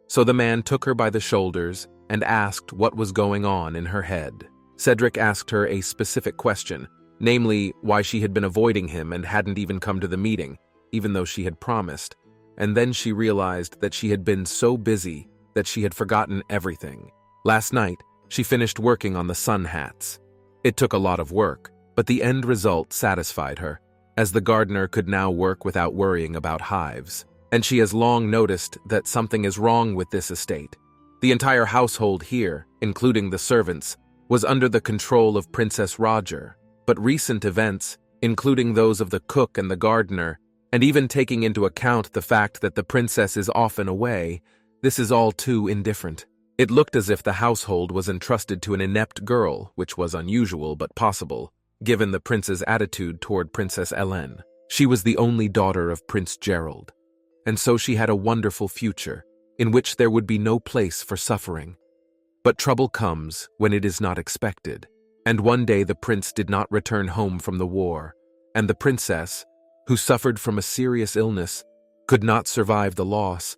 So the man took her by the shoulders and asked what was going on in her head. Cedric asked her a specific question, namely why she had been avoiding him and hadn't even come to the meeting, even though she had promised. And then she realized that she had been so busy that she had forgotten everything. Last night, she finished working on the sun hats. It took a lot of work, but the end result satisfied her, as the gardener could now work without worrying about hives. And she has long noticed that something is wrong with this estate. The entire household here, including the servants, was under the control of Princess Roger, but recent events, including those of the cook and the gardener, and even taking into account the fact that the princess is often away, this is all too indifferent. It looked as if the household was entrusted to an inept girl, which was unusual but possible, given the prince's attitude toward Princess Hélène. She was the only daughter of Prince Gerald, and so she had a wonderful future, in which there would be no place for suffering. But trouble comes when it is not expected, and one day the prince did not return home from the war, and the princess, who suffered from a serious illness, could not survive the loss,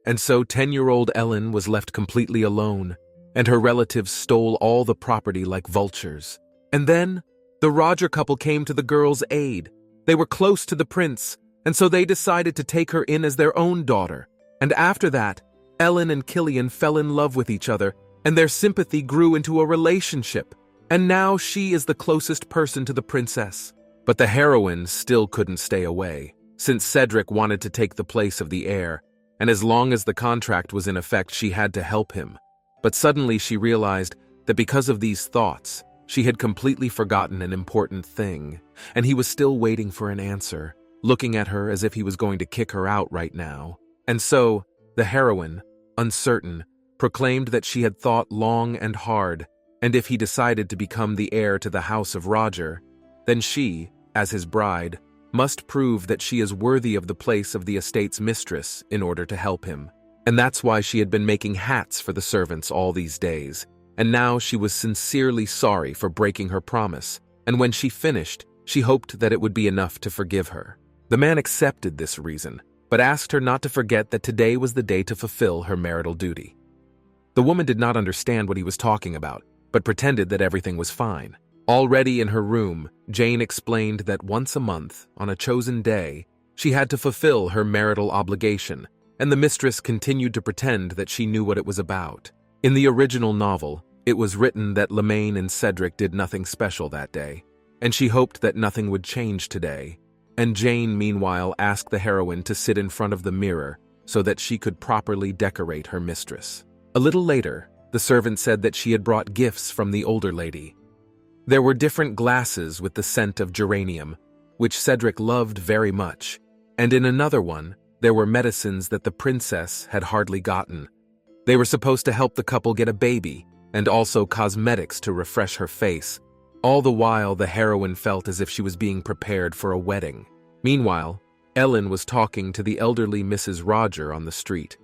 and so 10-year-old Ellen was left completely alone, and her relatives stole all the property like vultures. And then, The Roger couple came to the girl's aid. They were close to the prince, and so they decided to take her in as their own daughter. And after that, Ellen and Killian fell in love with each other, and their sympathy grew into a relationship. And now she is the closest person to the princess. But the heroine still couldn't stay away, since Cedric wanted to take the place of the heir, and as long as the contract was in effect, she had to help him. But suddenly she realized that because of these thoughts, she had completely forgotten an important thing, and he was still waiting for an answer, looking at her as if he was going to kick her out right now. And so, the heroine, uncertain, proclaimed that she had thought long and hard, and if he decided to become the heir to the house of Roger, then she, as his bride, must prove that she is worthy of the place of the estate's mistress in order to help him. And that's why she had been making hats for the servants all these days, and now she was sincerely sorry for breaking her promise, and when she finished, she hoped that it would be enough to forgive her. The man accepted this reason, but asked her not to forget that today was the day to fulfill her marital duty. The woman did not understand what he was talking about, but pretended that everything was fine. Already in her room, Jane explained that once a month, on a chosen day, she had to fulfill her marital obligation, and the mistress continued to pretend that she knew what it was about. In the original novel, it was written that Lemaine and Cedric did nothing special that day, and she hoped that nothing would change today. And Jane, meanwhile, asked the heroine to sit in front of the mirror so that she could properly decorate her mistress. A little later, the servant said that she had brought gifts from the older lady. There were different glasses with the scent of geranium, which Cedric loved very much, and in another one, there were medicines that the princess had hardly gotten. They were supposed to help the couple get a baby, and also cosmetics to refresh her face. All the while, the heroine felt as if she was being prepared for a wedding. Meanwhile, Ellen was talking to the elderly Mrs. Roger on the street,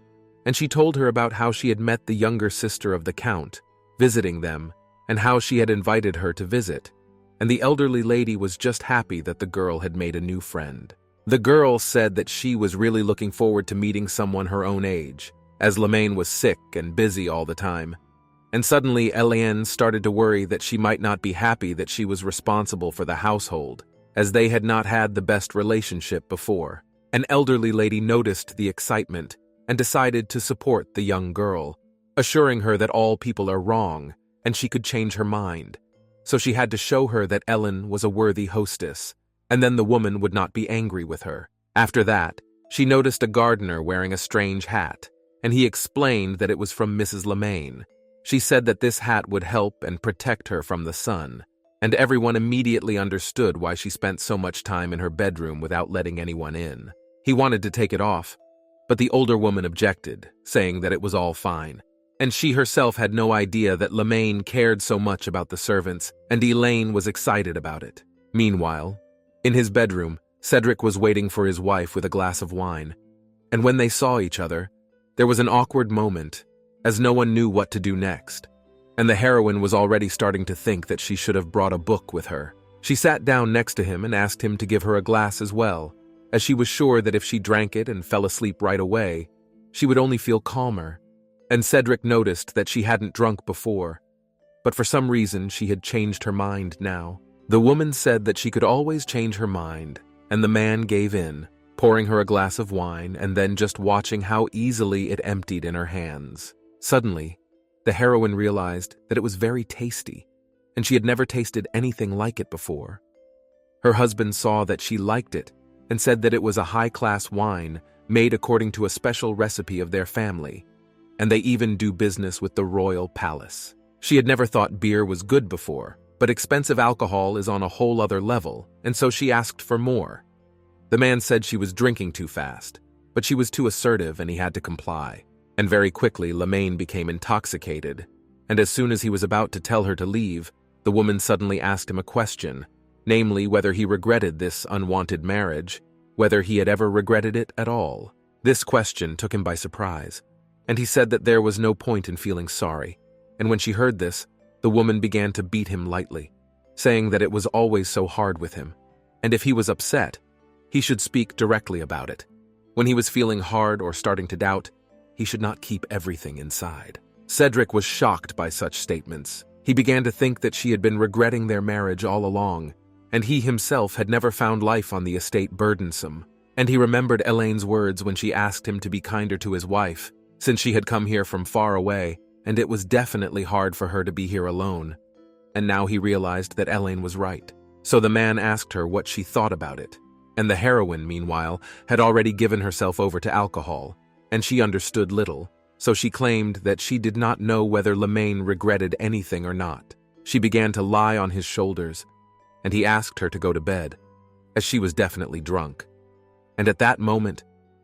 and she told her about how she had met the younger sister of the Count, visiting them, and how she had invited her to visit, and the elderly lady was just happy that the girl had made a new friend. The girl said that she was really looking forward to meeting someone her own age, as Lemaine was sick and busy all the time. And suddenly Eliane started to worry that she might not be happy that she was responsible for the household, as they had not had the best relationship before. An elderly lady noticed the excitement and decided to support the young girl, assuring her that all people are wrong and she could change her mind. So she had to show her that Ellen was a worthy hostess, and then the woman would not be angry with her. After that, she noticed a gardener wearing a strange hat, and he explained that it was from Mrs. Lemaine. She said that this hat would help and protect her from the sun, and everyone immediately understood why she spent so much time in her bedroom without letting anyone in. He wanted to take it off, but the older woman objected, saying that it was all fine. And she herself had no idea that Lemaine cared so much about the servants, and Elaine was excited about it. Meanwhile, in his bedroom, Cedric was waiting for his wife with a glass of wine, and when they saw each other, there was an awkward moment, as no one knew what to do next, and the heroine was already starting to think that she should have brought a book with her. She sat down next to him and asked him to give her a glass as well, as she was sure that if she drank it and fell asleep right away, she would only feel calmer. And Cedric noticed that she hadn't drunk before, but for some reason she had changed her mind now. The woman said that she could always change her mind, and the man gave in, pouring her a glass of wine and then just watching how easily it emptied in her hands. Suddenly, the heroine realized that it was very tasty, and she had never tasted anything like it before. Her husband saw that she liked it and said that it was a high-class wine made according to a special recipe of their family, and they even do business with the royal palace. She had never thought beer was good before, but expensive alcohol is on a whole other level, and so she asked for more. The man said she was drinking too fast, but she was too assertive and he had to comply. And very quickly, Lemaine became intoxicated, and as soon as he was about to tell her to leave, the woman suddenly asked him a question, namely whether he regretted this unwanted marriage, whether he had ever regretted it at all. This question took him by surprise, and he said that there was no point in feeling sorry, and when she heard this, the woman began to beat him lightly, saying that it was always so hard with him, and if he was upset, he should speak directly about it. When he was feeling hard or starting to doubt, he should not keep everything inside. Cedric was shocked by such statements. He began to think that she had been regretting their marriage all along, and he himself had never found life on the estate burdensome. And he remembered Elaine's words when she asked him to be kinder to his wife, since she had come here from far away, and it was definitely hard for her to be here alone. And now he realized that Elaine was right. So the man asked her what she thought about it. And the heroine, meanwhile, had already given herself over to alcohol, and she understood little, so she claimed that she did not know whether Lemaine regretted anything or not. She began to lie on his shoulders, and he asked her to go to bed, as she was definitely drunk. And at that moment,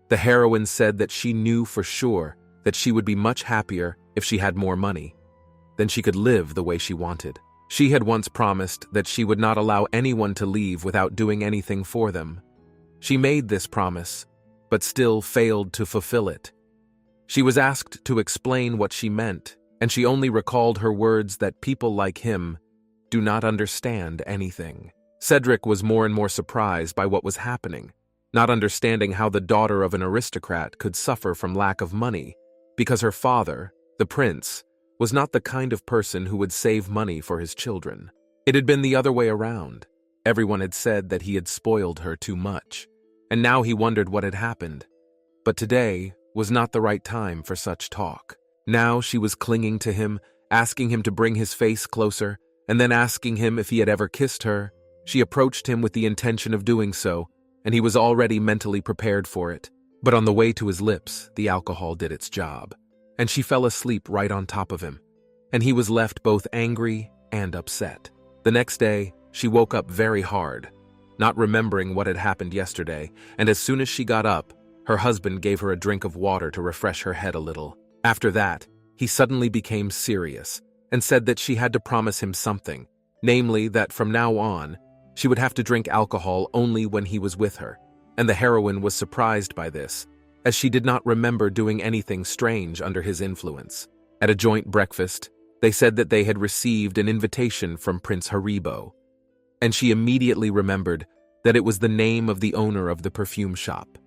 the heroine said that she knew for sure that she would be much happier if she had more money. Then she could live the way she wanted. She had once promised that she would not allow anyone to leave without doing anything for them. She made this promise, but still failed to fulfill it. She was asked to explain what she meant, and she only recalled her words that people like him do not understand anything. Cedric was more and more surprised by what was happening, not understanding how the daughter of an aristocrat could suffer from lack of money, because her father, the prince, was not the kind of person who would save money for his children. It had been the other way around. Everyone had said that he had spoiled her too much, and now he wondered what had happened. But today was not the right time for such talk. Now she was clinging to him, asking him to bring his face closer, and then asking him if he had ever kissed her. She approached him with the intention of doing so, and he was already mentally prepared for it. But on the way to his lips, the alcohol did its job, and she fell asleep right on top of him, and he was left both angry and upset. The next day, she woke up very hard, not remembering what had happened yesterday, and as soon as she got up, her husband gave her a drink of water to refresh her head a little. After that, he suddenly became serious and said that she had to promise him something, namely that from now on, she would have to drink alcohol only when he was with her, and the heroine was surprised by this, as she did not remember doing anything strange under his influence. At a joint breakfast, they said that they had received an invitation from Prince Haribo, and she immediately remembered that it was the name of the owner of the perfume shop,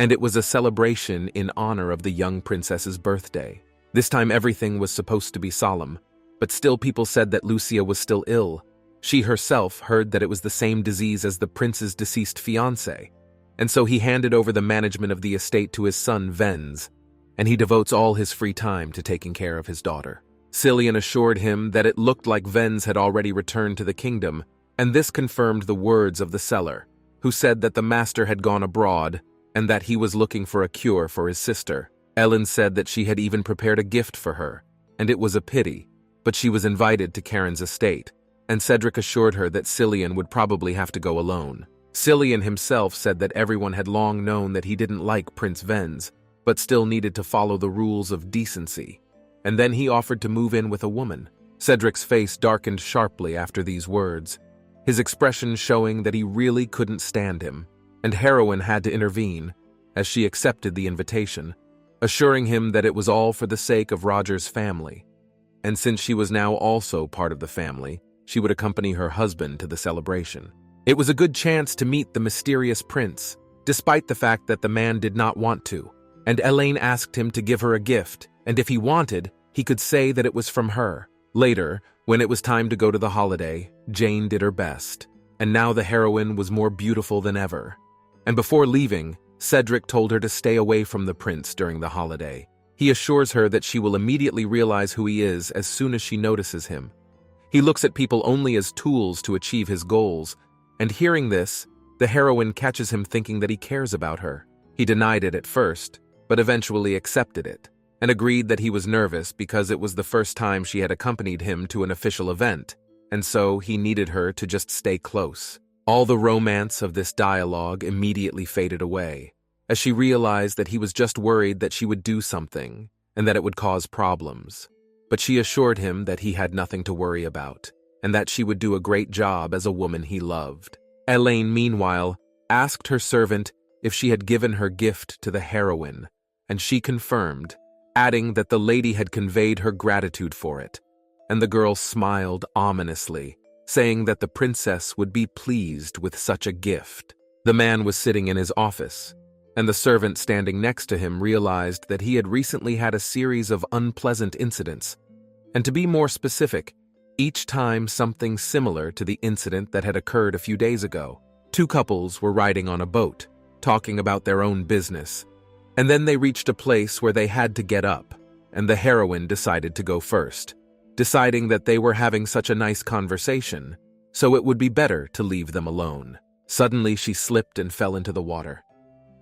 and it was a celebration in honor of the young princess's birthday. This time everything was supposed to be solemn, but still people said that Lucia was still ill. She herself heard that it was the same disease as the prince's deceased fiancé, and so he handed over the management of the estate to his son Venz, and he devotes all his free time to taking care of his daughter. Cillian assured him that it looked like Venz had already returned to the kingdom, and this confirmed the words of the seller, who said that the master had gone abroad and that he was looking for a cure for his sister. Ellen said that she had even prepared a gift for her, and it was a pity, but she was invited to Karen's estate, and Cedric assured her that Cillian would probably have to go alone. Cillian himself said that everyone had long known that he didn't like Prince Venz, but still needed to follow the rules of decency, and then he offered to move in with a woman. Cedric's face darkened sharply after these words, his expression showing that he really couldn't stand him, and Heroine had to intervene, as she accepted the invitation, assuring him that it was all for the sake of Roger's family, and since she was now also part of the family, she would accompany her husband to the celebration. It was a good chance to meet the mysterious prince, despite the fact that the man did not want to, and Elaine asked him to give her a gift, and if he wanted, he could say that it was from her. Later, when it was time to go to the holiday, Jane did her best, and now the heroine was more beautiful than ever. And before leaving, Cedric told her to stay away from the prince during the holiday. He assures her that she will immediately realize who he is as soon as she notices him. He looks at people only as tools to achieve his goals, and hearing this, the heroine catches him thinking that he cares about her. He denied it at first, but eventually accepted it, and agreed that he was nervous because it was the first time she had accompanied him to an official event, and so he needed her to just stay close. All the romance of this dialogue immediately faded away, as she realized that he was just worried that she would do something, and that it would cause problems. But she assured him that he had nothing to worry about, and that she would do a great job as a woman he loved. Elaine, meanwhile, asked her servant if she had given her gift to the heroine, and she confirmed, adding that the lady had conveyed her gratitude for it, and the girl smiled ominously, saying that the princess would be pleased with such a gift. The man was sitting in his office, and the servant standing next to him realized that he had recently had a series of unpleasant incidents, and to be more specific, each time something similar to the incident that had occurred a few days ago. Two couples were riding on a boat, talking about their own business. And then they reached a place where they had to get up, and the heroine decided to go first, deciding that they were having such a nice conversation, so it would be better to leave them alone. Suddenly, she slipped and fell into the water.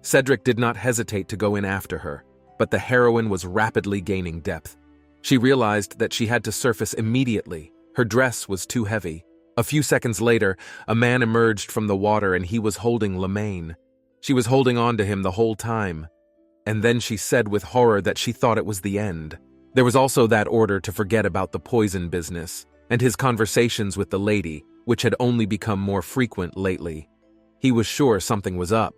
Cedric did not hesitate to go in after her, but the heroine was rapidly gaining depth. She realized that she had to surface immediately. Her dress was too heavy. A few seconds later, a man emerged from the water and he was holding Lemaine. She was holding on to him the whole time. And then she said with horror that she thought it was the end. There was also that order to forget about the poison business and his conversations with the lady, which had only become more frequent lately. He was sure something was up.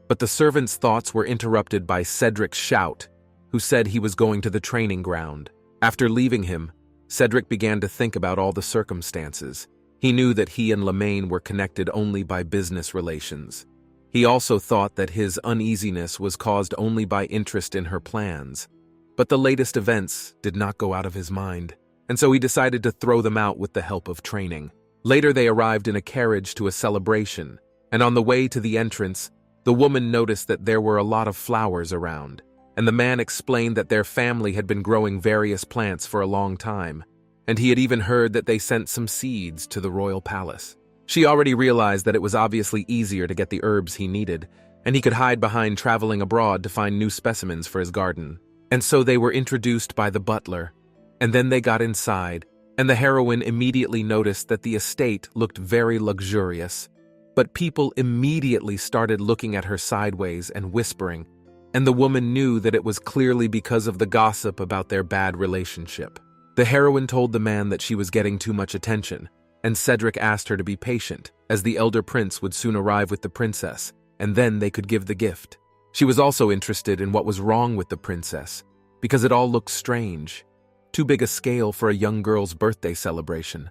But the servant's thoughts were interrupted by Cedric's shout, who said he was going to the training ground. After leaving him, Cedric began to think about all the circumstances. He knew that he and Lemaine were connected only by business relations. He also thought that his uneasiness was caused only by interest in her plans. But the latest events did not go out of his mind, and so he decided to throw them out with the help of training. Later they arrived in a carriage to a celebration, and on the way to the entrance, the woman noticed that there were a lot of flowers around, and the man explained that their family had been growing various plants for a long time, and he had even heard that they sent some seeds to the royal palace. She already realized that it was obviously easier to get the herbs he needed, and he could hide behind traveling abroad to find new specimens for his garden. And so they were introduced by the butler, and then they got inside, and the heroine immediately noticed that the estate looked very luxurious. But people immediately started looking at her sideways and whispering, and the woman knew that it was clearly because of the gossip about their bad relationship. The heroine told the man that she was getting too much attention, and Cedric asked her to be patient, as the elder prince would soon arrive with the princess, and then they could give the gift. She was also interested in what was wrong with the princess, because it all looked strange. Too big a scale for a young girl's birthday celebration.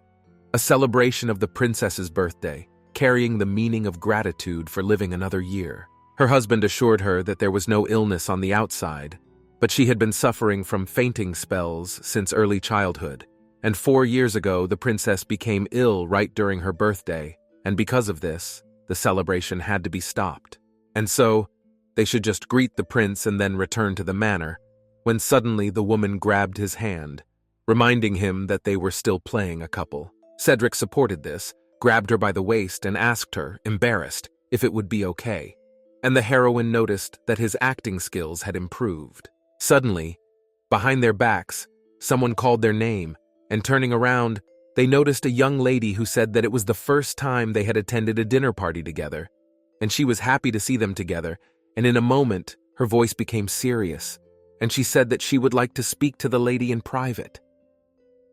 A celebration of the princess's birthday, carrying the meaning of gratitude for living another year. Her husband assured her that there was no illness on the outside, but she had been suffering from fainting spells since early childhood, and 4 years ago the princess became ill right during her birthday, and because of this, the celebration had to be stopped. And so, they should just greet the prince and then return to the manor, when suddenly the woman grabbed his hand, reminding him that they were still playing a couple. Cedric supported this, grabbed her by the waist and asked her, embarrassed, if it would be okay. And the heroine noticed that his acting skills had improved. Suddenly, behind their backs, someone called their name, and turning around, they noticed a young lady who said that it was the first time they had attended a dinner party together, and she was happy to see them together, and in a moment, her voice became serious, and she said that she would like to speak to the lady in private.